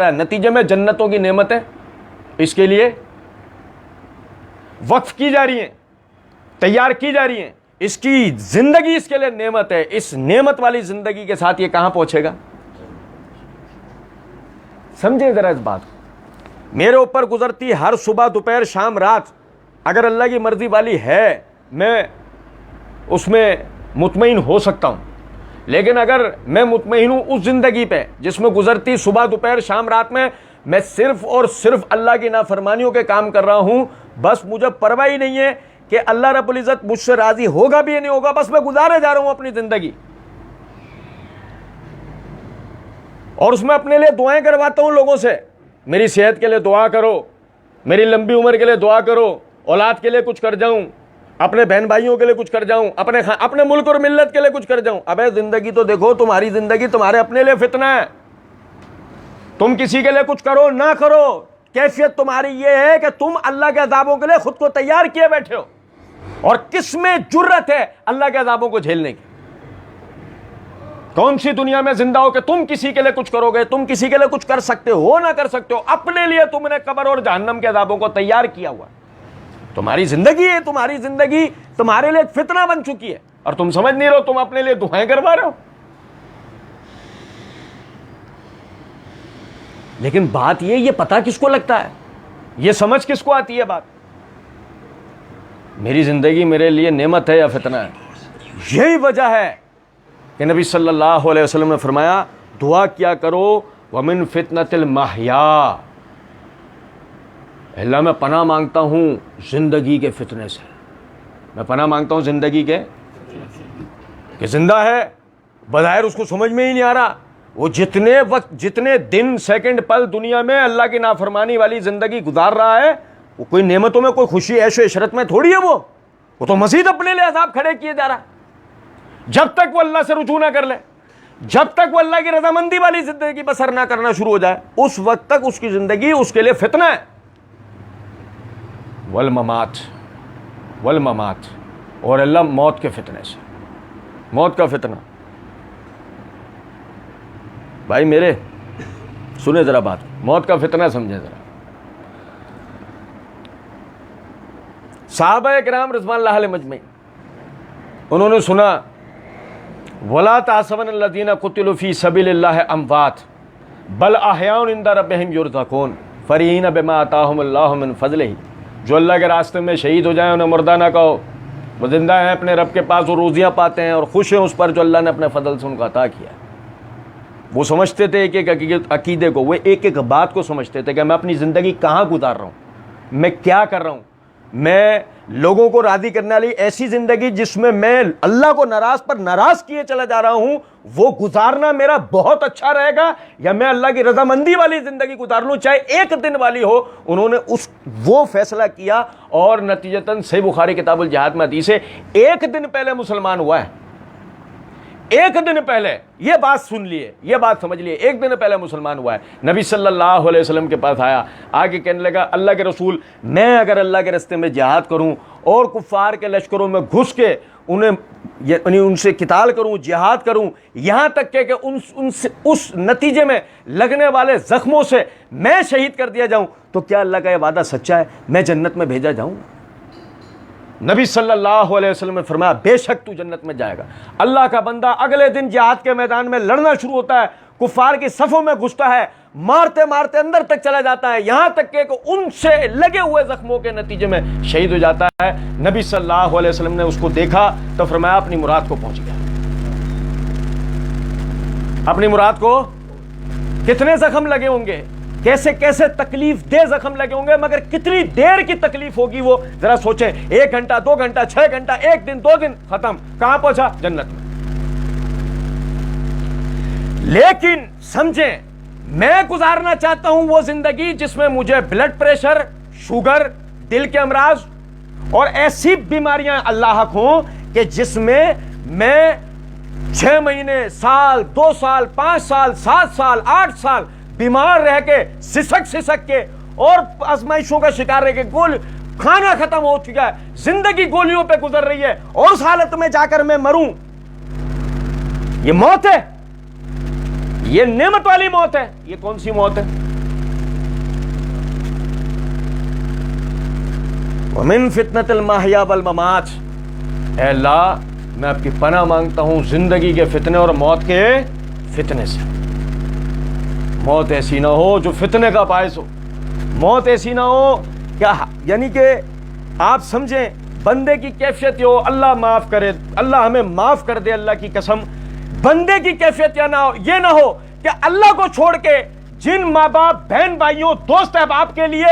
ہے، نتیجے میں جنتوں کی نعمتیں اس کے لیے وقف کی جا رہی ہیں، تیار کی جا رہی ہیں، اس کی زندگی اس کے لیے نعمت ہے۔ اس نعمت والی زندگی کے ساتھ یہ کہاں پہنچے گا؟ سمجھیں ذرا اس بات کو۔ میرے اوپر گزرتی ہر صبح، دوپہر، شام، رات اگر اللہ کی مرضی والی ہے، میں اس میں مطمئن ہو سکتا ہوں، لیکن اگر میں مطمئن ہوں اس زندگی پہ جس میں گزرتی صبح، دوپہر، شام، رات میں صرف اور صرف اللہ کی نافرمانیوں کے کام کر رہا ہوں، بس مجھے پرواہ ہی نہیں ہے کہ اللہ رب العزت مجھ سے راضی ہوگا بھی یا نہیں ہوگا، بس میں گزارے جا رہا ہوں اپنی زندگی، اور اس میں اپنے لیے دعائیں کرواتا ہوں لوگوں سے، میری صحت کے لیے دعا کرو، میری لمبی عمر کے لیے دعا کرو، اولاد کے لیے کچھ کر جاؤں، اپنے بہن بھائیوں کے لیے کچھ کر جاؤں، اپنے ملک اور ملت کے لیے کچھ کر جاؤں۔ ابے زندگی تو دیکھو، تمہاری زندگی تمہارے اپنے لیے فتنہ ہے، تم کسی کے لیے کچھ کرو نہ کرو، کیفیت تمہاری یہ ہے کہ تم اللہ کے عذابوں کے لیے خود کو تیار کیے بیٹھے ہو، اور کس میں جرت ہے اللہ کے عذابوں کو جھیلنے کی؟ کون سی دنیا میں زندہ ہو کہ تم کسی کے لیے کچھ کرو گے؟ تم کسی کے لیے کچھ کر سکتے ہو نہ کر سکتے ہو، اپنے لیے تم نے قبر اور جہنم کے عذابوں کو تیار کیا ہوا ہے۔ تمہاری زندگی ہے، تمہاری زندگی تمہارے لیے ایک فتنہ بن چکی ہے، اور تم سمجھ نہیں رہو، تم اپنے لیے دعائیں کروا رہے ہو۔ لیکن بات یہ پتہ کس کو لگتا ہے، یہ سمجھ کس کو آتی ہے بات، میری زندگی میرے لیے نعمت ہے یا فتنہ ہے؟ یہی وجہ ہے کہ نبی صلی اللہ علیہ وسلم نے فرمایا دعا کیا کرو وَمِن فِتْنَةِ الْمَحْيَا، اللہ میں پناہ مانگتا ہوں زندگی کے فتنے سے، میں پناہ مانگتا ہوں زندگی کے، کہ زندہ ہے بظاہر اس کو سمجھ میں ہی نہیں آ رہا، وہ جتنے وقت، جتنے دن، سیکنڈ، پل دنیا میں اللہ کی نافرمانی والی زندگی گزار رہا ہے، وہ کوئی نعمتوں میں، کوئی خوشی عیش و عشرت میں تھوڑی ہے، وہ تو مزید اپنے لیے عذاب کھڑے کیے جا رہا ہے۔ جب تک وہ اللہ سے رجوع نہ کر لے، جب تک وہ اللہ کی رضامندی والی زندگی بسر نہ کرنا شروع ہو جائے، اس وقت تک اس کی زندگی اس کے لیے فتنہ ہے۔ والممات، والممات، اور اللہ موت کے فتنے سے، موت کا فتنہ۔ بھائی میرے سنیں ذرا بات، موت کا فتنہ سمجھیں ذرا۔ صحابہ کرام رضوان اللہ علیہم اجمعین، انہوں نے سنا وَلَا تَحْسَبَنَّ الَّذِينَ قُتِلُوا فِي سَبِيلِ اللَّهِ أَمْوَاتٌ بَلْ أَحْيَاءٌ عِندَ رَبِّهِمْ يُرْزَقُونَ فَرِحِينَ بِمَا آتَاهُمُ اللَّهُ مِنْ فَضْلِهِ، جو اللہ کے راستے میں شہید ہو جائیں انہیں مردہ نہ کہو، وہ زندہ ہیں، اپنے رب کے پاس وہ روزیاں پاتے ہیں، اور خوش ہیں اس پر جو اللہ نے اپنے فضل سے ان کو عطا کیا ہے۔ وہ سمجھتے تھے ایک ایک عقیدے کو، وہ ایک ایک بات کو سمجھتے تھے کہ میں اپنی زندگی کہاں گزار رہا ہوں، میں کیا کر رہا ہوں، میں لوگوں کو راضی کرنے والی ایسی زندگی جس میں میں اللہ کو ناراض پر ناراض کیے چلا جا رہا ہوں، وہ گزارنا میرا بہت اچھا رہے گا، یا میں اللہ کی رضامندی والی زندگی گزار لوں چاہے ایک دن والی ہو۔ انہوں نے وہ فیصلہ کیا، اور نتیجتاً صحیح بخاری کتاب الجہاد میں حدیث ہے، ایک دن پہلے مسلمان ہوا ہے، ایک دن پہلے، یہ بات سن لیے، یہ بات سمجھ لیے، ایک دن پہلے مسلمان ہوا ہے۔ نبی صلی اللہ علیہ وسلم کے پاس آیا، آگے کہنے لگا اللہ کے رسول، میں اگر اللہ کے راستے میں جہاد کروں اور کفار کے لشکروں میں گھس کے یعنی ان سے قتال کروں، جہاد کروں، یہاں تک کہ اس نتیجے میں لگنے والے زخموں سے میں شہید کر دیا جاؤں، تو کیا اللہ کا یہ وعدہ سچا ہے، میں جنت میں بھیجا جاؤں؟ نبی صلی اللہ علیہ وسلم نے فرمایا بے شک تو جنت میں جائے گا۔ اللہ کا بندہ اگلے دن جہاد کے میدان میں لڑنا شروع ہوتا ہے، کفار کی صفوں میں گھستا ہے، مارتے مارتے اندر تک چلا جاتا ہے، یہاں تک کہ ان سے لگے ہوئے زخموں کے نتیجے میں شہید ہو جاتا ہے۔ نبی صلی اللہ علیہ وسلم نے اس کو دیکھا تو فرمایا اپنی مراد کو پہنچ گیا۔ اپنی مراد کو کتنے زخم لگے ہوں گے، کیسے کیسے تکلیف دہ زخم لگے ہوں گے، مگر کتنی دیر کی تکلیف ہوگی وہ ذرا سوچیں، 1 گھنٹہ 2 گھنٹہ 6 گھنٹہ 1 دن 2 دن، ختم، کہاں پہنچا؟ جنت میں۔ لیکن سمجھیں، میں گزارنا چاہتا ہوں وہ زندگی جس میں مجھے بلڈ پریشر، شوگر، دل کے امراض اور ایسی بیماریاں اللہ حق ہوں کہ جس میں 6 مہینے، سال، 2 سال، 5 سال، 7 سال، 8 سال بیمار رہ کے سسک کے اور آزمائشوں کا شکار رہ کے کھانا ختم ہو چکا ہے, زندگی گولیوں پہ گزر رہی ہے, اور اس حالت میں جا کر میں مروں, یہ موت ہے؟ یہ نعمت والی موت ہے؟ یہ کون سی موت ہے؟ وَمِن فِتْنَةِ الْمَحْيَا وَالْمَمَاتِ, اے اللہ میں آپ کی پناہ مانگتا ہوں زندگی کے فتنے اور موت کے فتنے سے. موت ایسی نہ ہو جو فتنے کا باعث ہو, موت ایسی نہ ہو کیا, یعنی کہ آپ سمجھیں بندے کی کیفیت یہ ہو, اللہ معاف کرے, اللہ ہمیں معاف کر دے, اللہ کی قسم, بندے کی کیفیت یہ نہ ہو کہ اللہ کو چھوڑ کے جن ماں باپ بہن بھائیوں دوست احباب کے لیے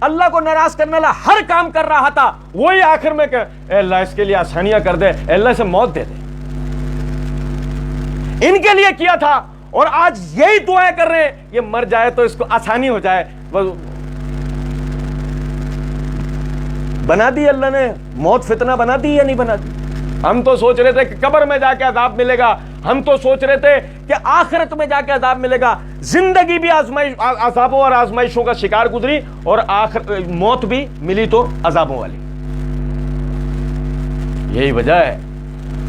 اللہ کو ناراض کرنے والا ہر کام کر رہا تھا, وہی آخر میں کہ اے اللہ اس کے لیے آسانیاں کر دے, اے اللہ اسے موت دے دے. ان کے لیے کیا تھا اور آج یہی دعائیں کر رہے ہیں, یہ مر جائے تو اس کو آسانی ہو جائے. بنا دی اللہ نے موت فتنہ, بنا دی یا نہیں بنا دی؟ ہم تو سوچ رہے تھے کہ قبر میں جا کے عذاب ملے گا, ہم تو سوچ رہے تھے کہ آخرت میں جا کے عذاب ملے گا. زندگی بھی عذابوں اور آزمائشوں کا شکار گزری, اور موت بھی ملی تو عذابوں والی. یہی وجہ ہے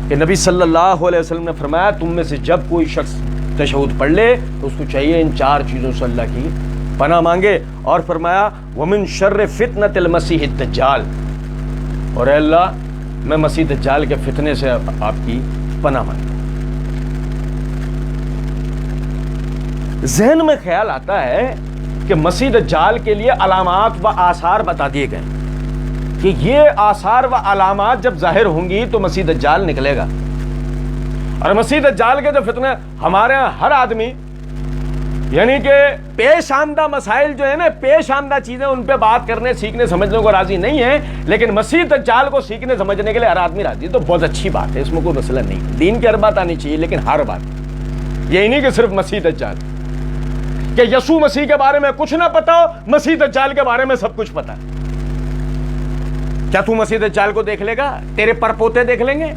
کہ نبی صلی اللہ علیہ وسلم نے فرمایا تم میں سے جب کوئی شخص تشہد پڑھ لے تو اس کو چاہیے ان 4 چیزوں سے اللہ کی پناہ مانگے, اور فرمایا وَمِن شَرِّ فِتْنَةِ الْمَسِيحِ الدَّجَّالِ, اور اے اللہ میں مسیح دجال کے فتنے سے آپ کی پناہ مانگتا ہوں. ذہن میں خیال آتا ہے کہ مسیح دجال کے لیے علامات و آثار بتا دیے گئے کہ یہ آثار و علامات جب ظاہر ہوں گی تو مسیح دجال نکلے گا. اور مسیح دجال کے جو فتنے, ہمارے ہاں ہر آدمی یعنی کہ پیش آمدہ مسائل جو ہے نا, پیش آمدہ چیزیں, ان پہ بات کرنے سیکھنے سمجھنے کو راضی نہیں ہے, لیکن مسیح دجال کو سیکھنے سمجھنے کے لیے ہر آدمی راضی ہے. تو بہت اچھی بات ہے, اس میں کوئی مسئلہ نہیں, دین کی ہر بات آنی چاہیے, لیکن ہر بات, یہی نہیں کہ صرف مسیح دجال, کہ یسوع مسیح کے بارے میں کچھ نہ پتا ہو, مسیح دجال کے بارے میں سب کچھ پتا ہے. کیا تو مسیح دجال کو دیکھ لے گا؟ تیرے پرپوتے دیکھ لیں گے؟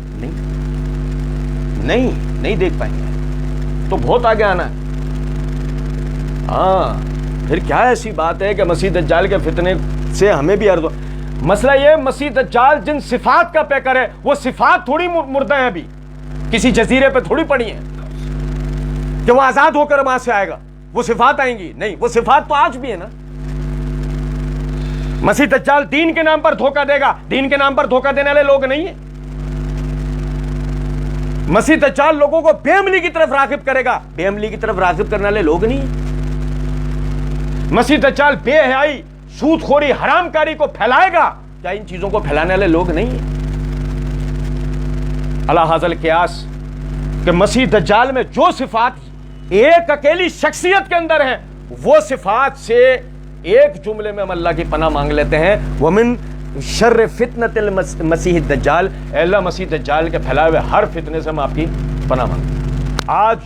نہیں دیکھ پائیں گے, تو بہت آگے آنا ہے. ہاں پھر کیا ایسی بات ہے کہ مسیح دجال کے فتنے سے ہمیں بھی عرض ہو. مسئلہ یہ مسیح دجال جن صفات کا پیکر ہے, وہ صفات تھوڑی مردہ ہیں, ابھی کسی جزیرے پہ تھوڑی پڑی ہیں کہ وہ آزاد ہو کر وہاں سے آئے گا, وہ صفات آئیں گی. نہیں, وہ صفات تو آج بھی ہے نا. مسیح دجال دین کے نام پر دھوکہ دے گا, دین کے نام پر دھوکہ دینے والے لوگ نہیں ہیں. مسیح دجال لوگوں کو بے عملی کی طرف راغب کرے گا, بے عملی کی طرف راغب کرنے والے لوگ نہیں ہیں. مسیح دجال بے حیائی, سود خوری, حرام کاری کو پھیلائے گا, کیا ان چیزوں کو پھیلانے والے لوگ نہیں ہیں؟ اللہ حاصل قیاس کہ مسیح دجال میں جو صفات ایک اکیلی شخصیت کے اندر ہیں, وہ صفات سے ایک جملے میں ہم اللہ کی پناہ مانگ لیتے ہیں, وَمِن شَرِّ فِتْنَةِ الْمَسِيحِ الدَّجَّالِ, اے اللہ مسیح دجال کے پھیلائے ہوئے ہر فتنے سے ہم آپ کی پناہ مانگتے ہیں. آج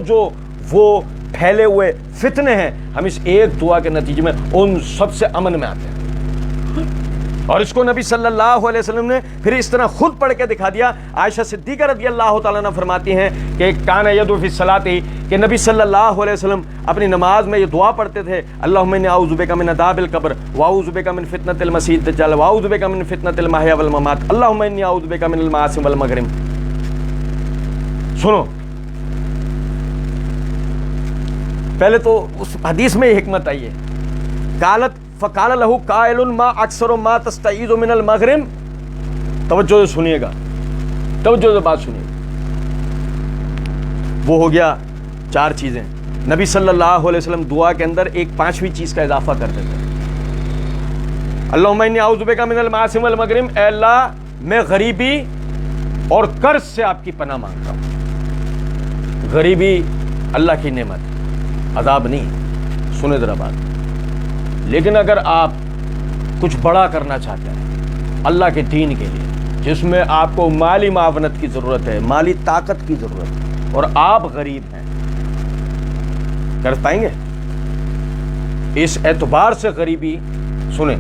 جو وہ پھیلے ہوئے فتنے ہیں, ہم اس ایک دعا کے نتیجے میں ان سب سے امن میں آتے ہیں. اور اس کو نبی صلی اللہ علیہ وسلم نے پھر اس طرح خود پڑھ کے دکھا دیا. عائشہ صدیقہ رضی اللہ تعالیٰ عنہ فرماتی ہیں کہ کان یدعو فی الصلاۃ, کہ نبی صلی اللہ علیہ وسلم اپنی نماز میں یہ دعا پڑھتے تھے, اللہم انی اعوذ بک من عذاب القبر واعوذ بک من فتنۃ المسیح الدجال واعوذ بک من فتنۃ المحیا والممات اللہم انی اعوذ بک من المعاصی والمغرم. سنو, پہلے تو اس حدیث میں یہ حکمت آئی ہے, قالت فقال له قائل ما اکثر ما تستعیذ من المغرم. توجہ سے سنیے گا, توجہ سے بات سنیے. وہ ہو گیا 4 چیزیں. نبی صلی اللہ علیہ وسلم دعا کے اندر ایک 5ویں چیز کا اضافہ کر دیتے ہیں, اللہم انی اعوذ بک من المعاصی والمغرم, اے اللہ میں غریبی اور قرض سے آپ کی پناہ مانگتا ہوں. غریبی اللہ کی نعمت, عذاب نہیں. سنیں ذرا بات, لیکن اگر آپ کچھ بڑا کرنا چاہتے ہیں اللہ کے دین کے لیے, جس میں آپ کو مالی معاونت کی ضرورت ہے, مالی طاقت کی ضرورت ہے, اور آپ غریب ہیں, کر پائیں گے؟ اس اعتبار سے غریبی, سنیں,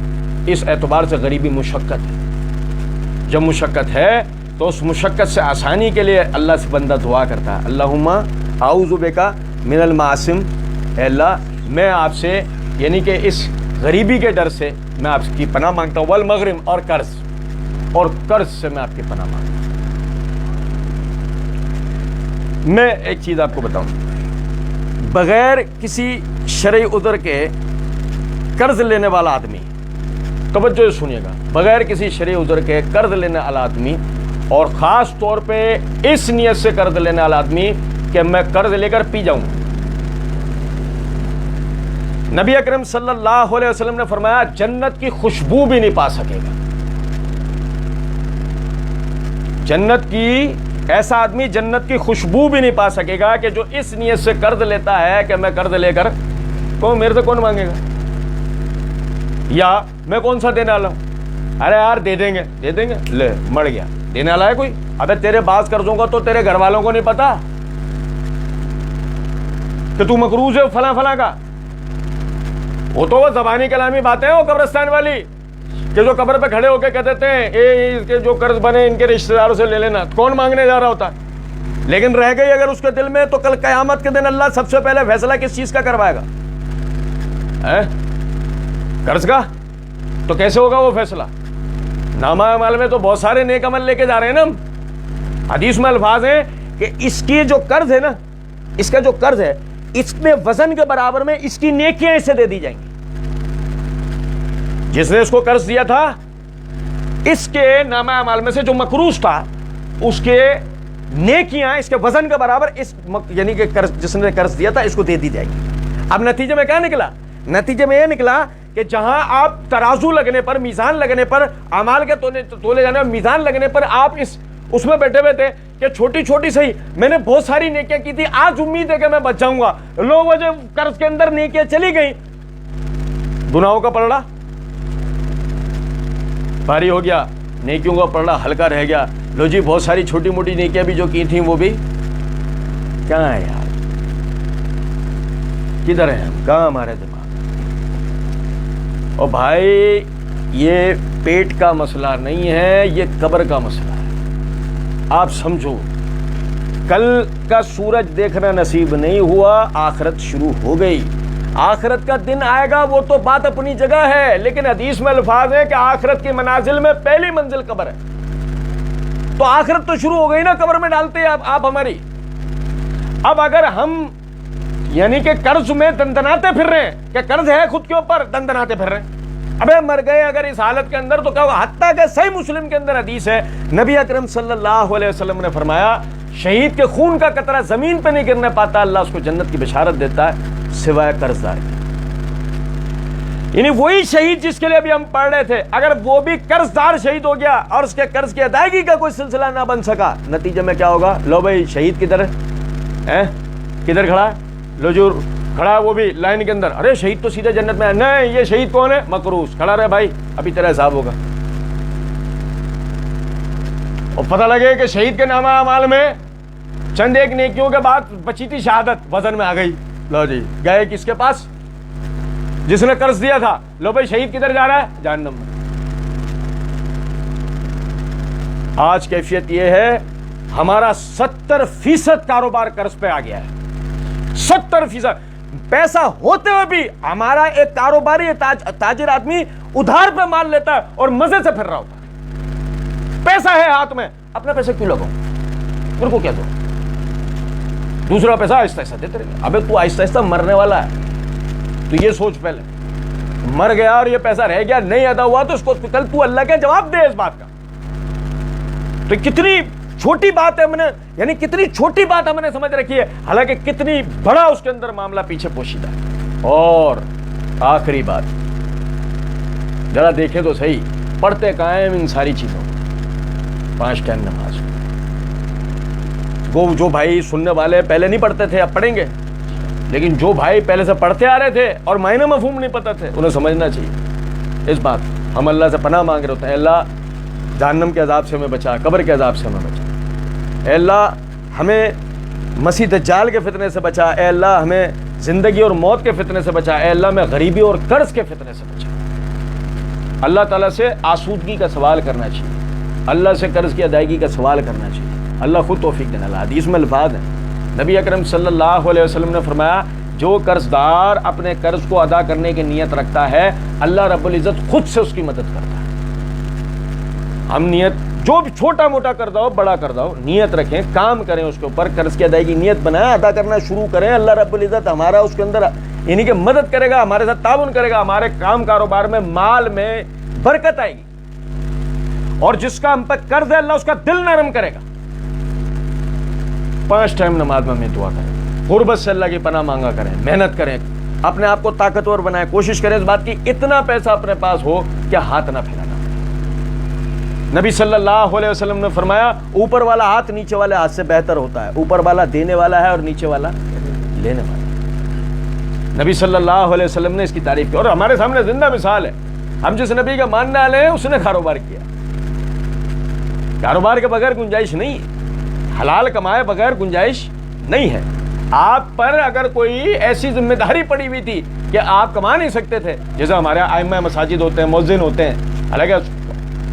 اس اعتبار سے غریبی مشقت ہے. جب مشقت ہے تو اس مشقت سے آسانی کے لیے اللہ سے بندہ دعا کرتا ہے, اللہم اعوذ بک من المعاصم, اے اللہ میں آپ سے, یعنی کہ اس غریبی کے ڈر سے میں آپ کی پناہ مانگتا ہوں، والمغرم، اور قرض سے میں آپ کی پناہ مانگتا ہوں۔ میں ایک چیز آپ کو بتاؤں، بغیر کسی شرعی عذر کے قرض لینے والا آدمی، توجہ سنیے گا، بغیر کسی شرعی عذر کے قرض لینے والا آدمی، اور خاص طور پہ اس نیت سے قرض لینے والا آدمی کہ میں قرض لے کر پی جاؤں، نبی اکرم صلی اللہ علیہ وسلم نے فرمایا جنت کی خوشبو بھی نہیں پا سکے گا۔ جنت کی، ایسا آدمی جنت کی خوشبو بھی نہیں پا سکے گا کہ جو اس نیت سے قرض لیتا ہے کہ میں قرض لے کر میرے سے کون مانگے گا، یا میں کون سا دینے والا ہوں، ارے یار دے دیں گے لے مر گیا، دینے والا ہے کوئی؟ ابے تیرے بعض قرضوں کا تو تیرے گھر والوں کو نہیں پتا کہ تو مقروض ہے فلاں فلاں کا، وہ تو وہ زبانی کلامی باتیں ہیں وہ قبرستان والی، کہ جو قبر پہ کھڑے ہو کے کہتے تھے اس کے جو قرض بنے ان کے رشتہ داروں سے لے لینا، کون مانگنے جا رہا ہوتا، لیکن رہ گئی اگر اس کے دل میں، تو کل قیامت کے دن اللہ سب سے پہلے فیصلہ کس چیز کا کروائے گا؟ قرض کا۔ تو کیسے ہوگا وہ فیصلہ؟ نامہ اعمال میں تو بہت سارے نیک عمل لے کے جا رہے ہیں نا ہم، حدیث میں الفاظ ہیں کہ اس کی جو قرض ہے نا، اس کا جو قرض ہے، اس میں وزن کے برابر میں اس کی نیکیاں اسے دے دی جائیں گی۔ جس نے اس کو قرض دیا تھا، اس کے نامہ اعمال میں سے جو مقروض تھا، اس کے نیکیاں اس کے وزن کے برابر، اس یعنی کہ جس نے قرض دیا تھا اس کو دے دی جائے گی۔ اب نتیجے میں کیا نکلا؟ نتیجے میں یہ نکلا کہ جہاں آپ ترازو لگنے پر، میزان لگنے پر، اعمال کے تولے جانے پر، میزان لگنے پر آپ اس میں بیٹھے ہوئے تھے کہ چھوٹی چھوٹی صحیح میں نے بہت ساری نیکیاں کی تھی، آج امید ہے کہ میں بچ جاؤں گا، لوگ وجہ قرض کے اندر نیکیاں چلی گئیں، گناہوں کا پلڑا بھاری ہو گیا، نیکیوں کا پلڑا ہلکا رہ گیا، لو جی بہت ساری چھوٹی موٹی نیکیاں بھی جو کی تھیں وہ بھی کہاں ہے یار، کدھر ہیں ہم، کہاں ہمارے دماغ؟ اور بھائی یہ پیٹ کا مسئلہ نہیں ہے، یہ قبر کا مسئلہ ہے۔ آپ سمجھو، کل کا سورج دیکھنا نصیب نہیں ہوا، آخرت شروع ہو گئی، آخرت کا دن آئے گا، وہ تو بات اپنی جگہ ہے، لیکن حدیث میں الفاظ ہے کہ آخرت کی منازل میں پہلی منزل قبر ہے۔ تو آخرت تو شروع ہو گئی نا، قبر میں ڈالتے ہیں آپ ہماری۔ اب اگر ہم یعنی کہ قرض میں دندناتے پھر رہے ہیں کہ قرض ہے خود کے اوپر، دندناتے پھر رہے ہیں، ابے مر گئے اگر اس حالت کے اندر تو کیا ہوگا؟ حتیٰ کہ صحیح مسلم کے اندر حدیث ہے، نبی اکرم صلی اللہ علیہ وسلم نے فرمایا شہید کے خون کا قطرہ زمین پہ نہیں گرنے پاتا، اللہ اس کو جنت کی بشارت دیتا ہے سوائے قرض دار کے۔ یعنی وہی شہید جس کے لیے ابھی ہم پڑھ رہے تھے، اگر وہ بھی قرض دار شہید ہو گیا اور اس کے قرض کی ادائیگی کا کوئی سلسلہ نہ بن سکا، نتیجے میں کیا ہوگا؟ لو بھائی شہید کدھر ہے، کدھر کھڑا ہے؟ لو جو کھڑا ہے وہ بھی لائن کے اندر، ارے شہید تو سیدھے جنت میں ہے، نہیں یہ شہید کون ہے؟ مقروض، کھڑا رہے بھائی، ابھی تیرا حساب ہوگا۔ اور پتہ لگے کہ شہید کے نامہ اعمال میں چند ایک نیکیوں کے بعد بچی تھی شہادت، وزن میں آ گئی، لو جی گئے کس کے پاس؟ جس نے قرض دیا تھا۔ لو بھائی شہید کدھر جا رہا ہے؟ جہنم میں۔ آج کیفیت یہ ہے، ہمارا 70% کاروبار قرض پہ آ گیا ہے، 70% پیسہ ہوتے ہوئے بھی ہمارا ایک کاروباری تاجر آدمی ادھار پہ مال لیتا ہے اور مزے سے پھر رہا ہوتا ہے۔ پیسہ ہے ہاتھ میں، اپنا پیسہ کیوں لگاؤ؟ میرے کو کیا دو؟ دوسرا پیسہ آہستہ آہستہ دیتے رہے۔ ابے تو آہستہ آہستہ مرنے والا ہے، تو یہ سوچ پہلے، مر گیا اور یہ پیسہ رہ گیا نہیں ادا ہوا تو اس کو کل تو اللہ کے جواب دے اس بات کا۔ تو کتنی چھوٹی بات ہے ہم نے، یعنی کتنی چھوٹی بات ہم نے سمجھ رکھی ہے، حالانکہ کتنی بڑا اس کے اندر معاملہ پیچھے پوشیدہ ہے۔ اور آخری بات ذرا دیکھیں تو صحیح، پڑھتے قائم ان ساری چیزوں 5 ٹائم نماز، وہ جو بھائی سننے والے پہلے نہیں پڑھتے تھے اب پڑھیں گے، لیکن جو بھائی پہلے سے پڑھتے آ رہے تھے اور معنی مفہوم نہیں پتہ تھے، انہیں سمجھنا چاہیے اس بات۔ ہم اللہ سے پناہ مانگ رہے ہوتے ہیں، اللہ جہنم کے عذاب سے ہمیں بچا، قبر کے عذاب سے ہمیں بچا، اے اللہ ہمیں مسیح دجال کے فتنے سے بچا، اے اللہ ہمیں زندگی اور موت کے فتنے سے بچا، اے اللہ میں غریبی اور قرض کے فتنے سے بچا۔ اللہ تعالیٰ سے آسودگی کا سوال کرنا چاہیے، اللہ سے قرض کی ادائیگی کا سوال کرنا چاہیے، اللہ خود توفیق دینے والا۔ حدیث میں الفاظ ہیں، نبی اکرم صلی اللہ علیہ وسلم نے فرمایا جو قرض دار اپنے قرض کو ادا کرنے کی نیت رکھتا ہے اللہ رب العزت خود سے اس کی مدد کرتا ہے. ہم نیت جو بھی چھوٹا موٹا قرضہ ہو بڑا قرضہ ہو نیت رکھیں, کام کریں, اس کے اوپر قرض کی ادائیگی نیت بنائیں, ادا کرنا شروع کریں. اللہ رب العزت ہمارا اس کے اندر یعنی کہ مدد کرے گا, ہمارے ساتھ تعاون کرے گا, ہمارے کام کاروبار میں مال میں برکت آئے گی. اور جس کا ہم پر قرض ہے اللہ اس کا دل نرم کرے گا. 5 ٹائم نماز میں ہمیں دعا کریں, قربت سے اللہ کی پناہ مانگا کریں, محنت کریں, اپنے آپ کو طاقتور بنائیں, کوشش کریں اس بات کی اتنا پیسہ اپنے پاس ہو کہ ہاتھ نہ پھیلانا. نبی صلی اللہ علیہ وسلم نے فرمایا اوپر والا ہاتھ نیچے والے ہاتھ سے بہتر ہوتا ہے. اوپر والا دینے والا ہے اور نیچے والا لینے والا. نبی صلی اللہ علیہ وسلم نے اس کی تعریف کی اور ہمارے سامنے زندہ مثال ہے. ہم جس نبی کا ماننے والے ہیں اس نے کاروبار کیا. کاروبار کے بغیر گنجائش نہیں ہے, حلال کمائے بغیر گنجائش نہیں ہے. آپ پر اگر کوئی ایسی ذمہ داری پڑی ہوئی تھی کہ آپ کما نہیں سکتے تھے, جیسے ہمارے ائمہ مساجد ہوتے ہیں, مؤذن ہوتے ہیں, حالانکہ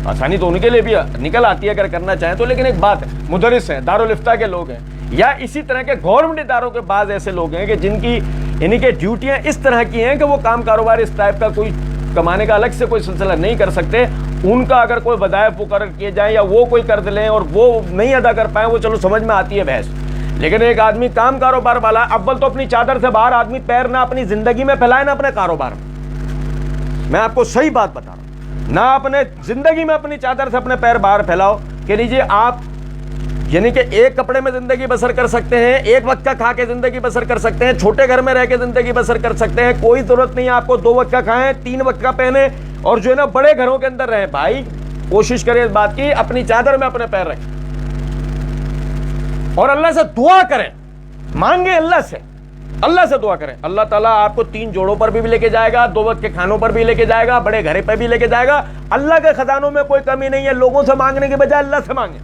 آسانی تو ان کے لیے بھی نکل آتی ہے اگر کرنا چاہیں تو, لیکن ایک بات ہے مدرس ہیں, دارالفتہ کے لوگ ہیں, یا اسی طرح کے گورنمنٹ اداروں کے بعض ایسے لوگ ہیں کہ جن کی یعنی کہ ڈیوٹیاں اس طرح کی ہیں کہ وہ کام کاروبار اس ٹائپ کا کوئی کمانے کا الگ سے کوئی سلسلہ نہیں کر سکتے. ان کا اگر کوئی وظائف مقرر کیے جائیں یا وہ کوئی قرض لیں اور وہ نہیں ادا کر پائیں, وہ چلو سمجھ میں آتی ہے بحث. لیکن ایک آدمی کام کاروبار والا, اول تو اپنی چادر سے باہر آدمی پیر نہ اپنی زندگی میں پھیلائے نہ اپنے کاروبار میں. میں آپ کو صحیح بات بتا رہا ہوں, نہ اپنے زندگی میں اپنی چادر سے اپنے پیر باہر پھیلاؤ کہ لیجیے آپ یعنی کہ ایک کپڑے میں زندگی بسر کر سکتے ہیں, ایک وقت کا کھا کے زندگی بسر کر سکتے ہیں, چھوٹے گھر میں رہ کے زندگی بسر کر سکتے ہیں. کوئی ضرورت نہیں ہے آپ کو 2 وقت کا کھائیں, 3 وقت کا پہنیں اور جو ہے نا بڑے گھروں کے اندر رہیں. بھائی کوشش کریں اس بات کی اپنی چادر میں اپنے پیر رکھیں اور اللہ سے دعا کریں, مانگیں اللہ سے دعا کریں. اللہ تعالیٰ آپ کو 3 جوڑوں پر بھی لے کے جائے گا, 2 وقت کے کھانوں پر بھی لے کے جائے گا, بڑے گھر پہ بھی لے کے جائے گا. اللہ کے خزانوں میں کوئی کمی نہیں ہے. لوگوں سے مانگنے کے بجائے اللہ سے مانگیں.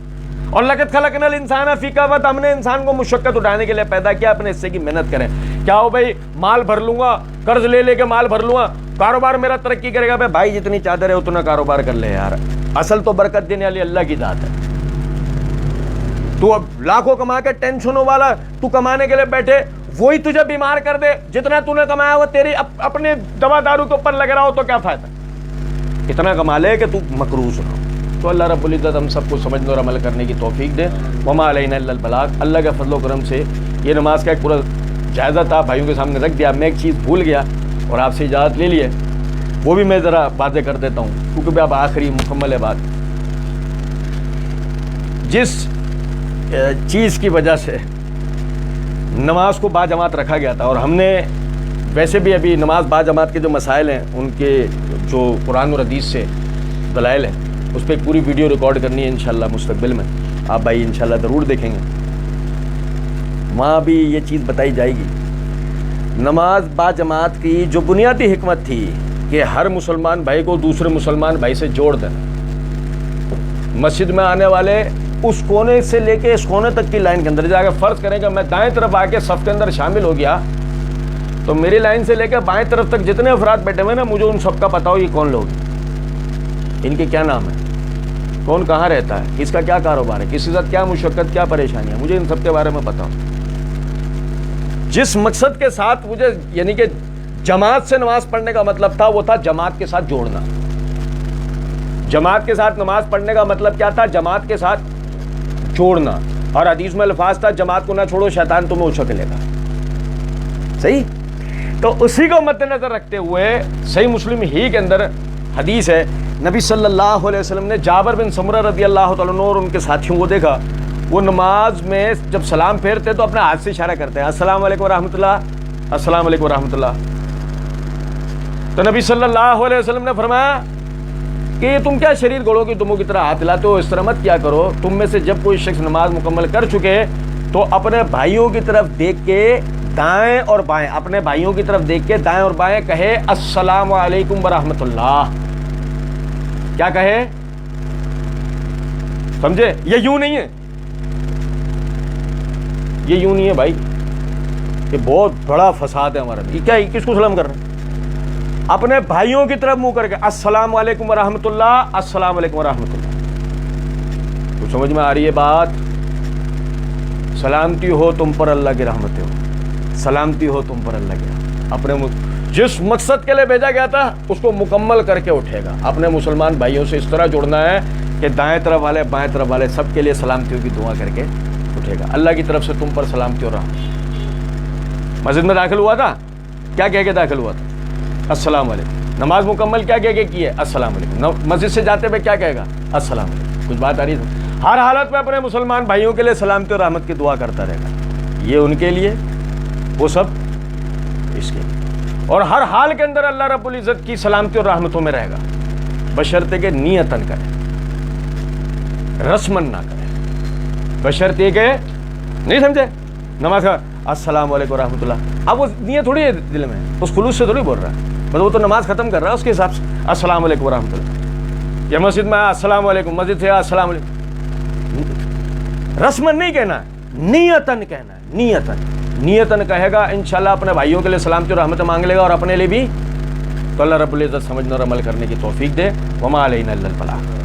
اور لقد خلقنا الانسان فی کبد, ہم نے انسان کو مشقت اٹھانے کے لیے پیدا کیا, اپنے حصے کی محنت کریں. کیا ہو بھائی مال بھر لوں گا, قرض لے کے مال بھر لوں گا, کاروبار میرا ترقی کرے گا. بھائی جتنی چادر ہے اتنا کاروبار کر لے یار, اصل تو برکت دینے والی اللہ کی ذات ہے. تو اب لاکھوں کما کے ٹینشنوں والا تو کمانے کے لیے بیٹھے, وہی تجھے بیمار کر دے. جتنا تو نے کمایا وہ تیری اپنے دوا دارو کے اوپر لگ رہا ہو تو کیا فائدہ. اتنا کما لے کہ تو مقروض نہ ہو. تو اللہ رب العزت ہم سب کو سمجھنے اور عمل کرنے کی توفیق دے. وما علینا الا البلاغ. اللہ کے فضل و کرم سے یہ نماز کا ایک پورا جائزہ تھا, بھائیوں کے سامنے رکھ دیا. میں ایک چیز بھول گیا اور آپ سے اجازت لے لیے, وہ بھی میں ذرا واضح کر دیتا ہوں کیونکہ بھی اب آخری مکمل ہے بات. جس چیز کی وجہ سے نماز کو باجماعت رکھا گیا تھا, اور ہم نے ویسے بھی ابھی نماز باجماعت کے جو مسائل ہیں ان کے جو قرآن اور حدیث سے دلائل ہیں اس پہ ایک پوری ویڈیو ریکارڈ کرنی ہے انشاءاللہ مستقبل میں. آپ بھائی انشاءاللہ ضرور دیکھیں گے, وہاں بھی یہ چیز بتائی جائے گی. نماز باجماعت کی جو بنیادی حکمت تھی کہ ہر مسلمان بھائی کو دوسرے مسلمان بھائی سے جوڑ دینا. مسجد میں آنے والے اس کونے سے لے کے اس کونے تک کی لائن کے اندر جا کے فرض کریں کہ میں دائیں طرف آ کے صف کے اندر شامل ہو گیا, تو میری لائن سے لے کے بائیں طرف تک جتنے افراد بیٹھے ہوئے نا, مجھے ان سب کا پتا ہو یہ کون لوگ ہیں, ان کے کیا نام ہے, کون کہاں رہتا ہے, کس کا کیا کاروبار ہے, کس کے ساتھ کیا مشقت کیا پریشانی ہے, مجھے ان سب کے بارے میں پتا ہو. جس مقصد کے ساتھ مجھے یعنی کہ جماعت سے نماز پڑھنے کا مطلب تھا وہ تھا جماعت کے ساتھ جوڑنا. جماعت کے ساتھ نماز پڑھنے کا مطلب کیا تھا, جماعت کے ساتھ چھوڑنا. اور حدیث میں الفاظ تھا جماعت کو نہ چھوڑو شیطان تمہیں اچھلے گا. صحیح, تو اسی کو مد نظر رکھتے ہوئے صحیح مسلم ہی کے اندر حدیث ہے, نبی صلی اللہ علیہ وسلم نے جابر بن سمرہ رضی اللہ تعالیٰ عنہ اور ان کے ساتھیوں کو دیکھا, وہ نماز میں جب سلام پھیرتے تو اپنے ہاتھ سے اشارہ کرتے ہیں, السلام علیکم ورحمۃ اللہ, السلام علیکم ورحمۃ اللہ. تو نبی صلی اللہ علیہ وسلم نے فرمایا کہ تم کیا شریر گھوڑوں کی دموں کی طرح ہاتھ ہلاتے ہو, اس طرح مت کیا کرو. تم میں سے جب کوئی شخص نماز مکمل کر چکے تو اپنے بھائیوں کی طرف دیکھ کے دائیں اور بائیں, اپنے بھائیوں کی طرف دیکھ کے دائیں اور بائیں کہے السلام علیکم ورحمۃ اللہ. کیا کہے, سمجھے, یہ یوں نہیں ہے, یہ یوں نہیں ہے بھائی, یہ بہت بڑا فساد ہے ہمارا. یہ کیا, کس کو سلام کر رہے ہیں, اپنے بھائیوں کی طرف منہ کر کے السلام علیکم ورحمۃ اللہ, السلام علیکم ورحمۃ اللہ. تو سمجھ میں آ رہی ہے بات, سلامتی ہو تم پر اللہ کی رحمتیں ہو. سلامتی ہو تم پر اللہ کے، اپنے جس مقصد کے لیے بھیجا گیا تھا اس کو مکمل کر کے اٹھے گا۔ اپنے مسلمان بھائیوں سے اس طرح جڑنا ہے کہ دائیں طرف والے بائیں طرف والے سب کے لیے سلامتیوں کی دعا کر کے اٹھے گا۔ اللہ کی طرف سے تم پر سلامتی ہو رہا۔ مسجد میں داخل ہوا تھا، کیا کہہ کے داخل ہوا تھا؟ السلام علیکم۔ نماز مکمل کیا کہہ کے کی ہے؟ السلام علیکم۔ مسجد سے جاتے ہوئے کیا کہے گا؟ السلام علیکم۔ کچھ بات آ رہی ہے؟ ہر حالت میں اپنے مسلمان بھائیوں کے لیے سلامتی اور رحمت کی دعا کرتا رہے گا، یہ ان کے لیے، وہ سب اس کے لیے، اور ہر حال کے اندر اللہ رب العزت کی سلامتی اور رحمتوں میں رہے گا، بشرطے کہ نیتاً کرے، رسماً نہ کرے، بشرطے کہ نہیں سمجھے نماز کا السلام علیکم ورحمۃ اللہ، اب وہ نیت تھوڑی ہے دل میں، اس خلوص سے تھوڑی بول رہا ہے، بس وہ تو نماز ختم کر رہا ہے اس کے حساب سے السلام علیکم ورحمۃ اللہ، یا مسجد میں السلام علیکم، مسجد سے السلام علیکم، رسماً نہیں کہنا ہے، نیتاً کہنا ہے، نیتاً کہے گا، انشاءاللہ اپنے بھائیوں کے لیے سلامتی اور رحمت مانگ لے گا اور اپنے لیے بھی، تو اللہ رب العزت سمجھنے اور عمل کرنے کی توفیق دے۔ وما علینا الا البلاغ۔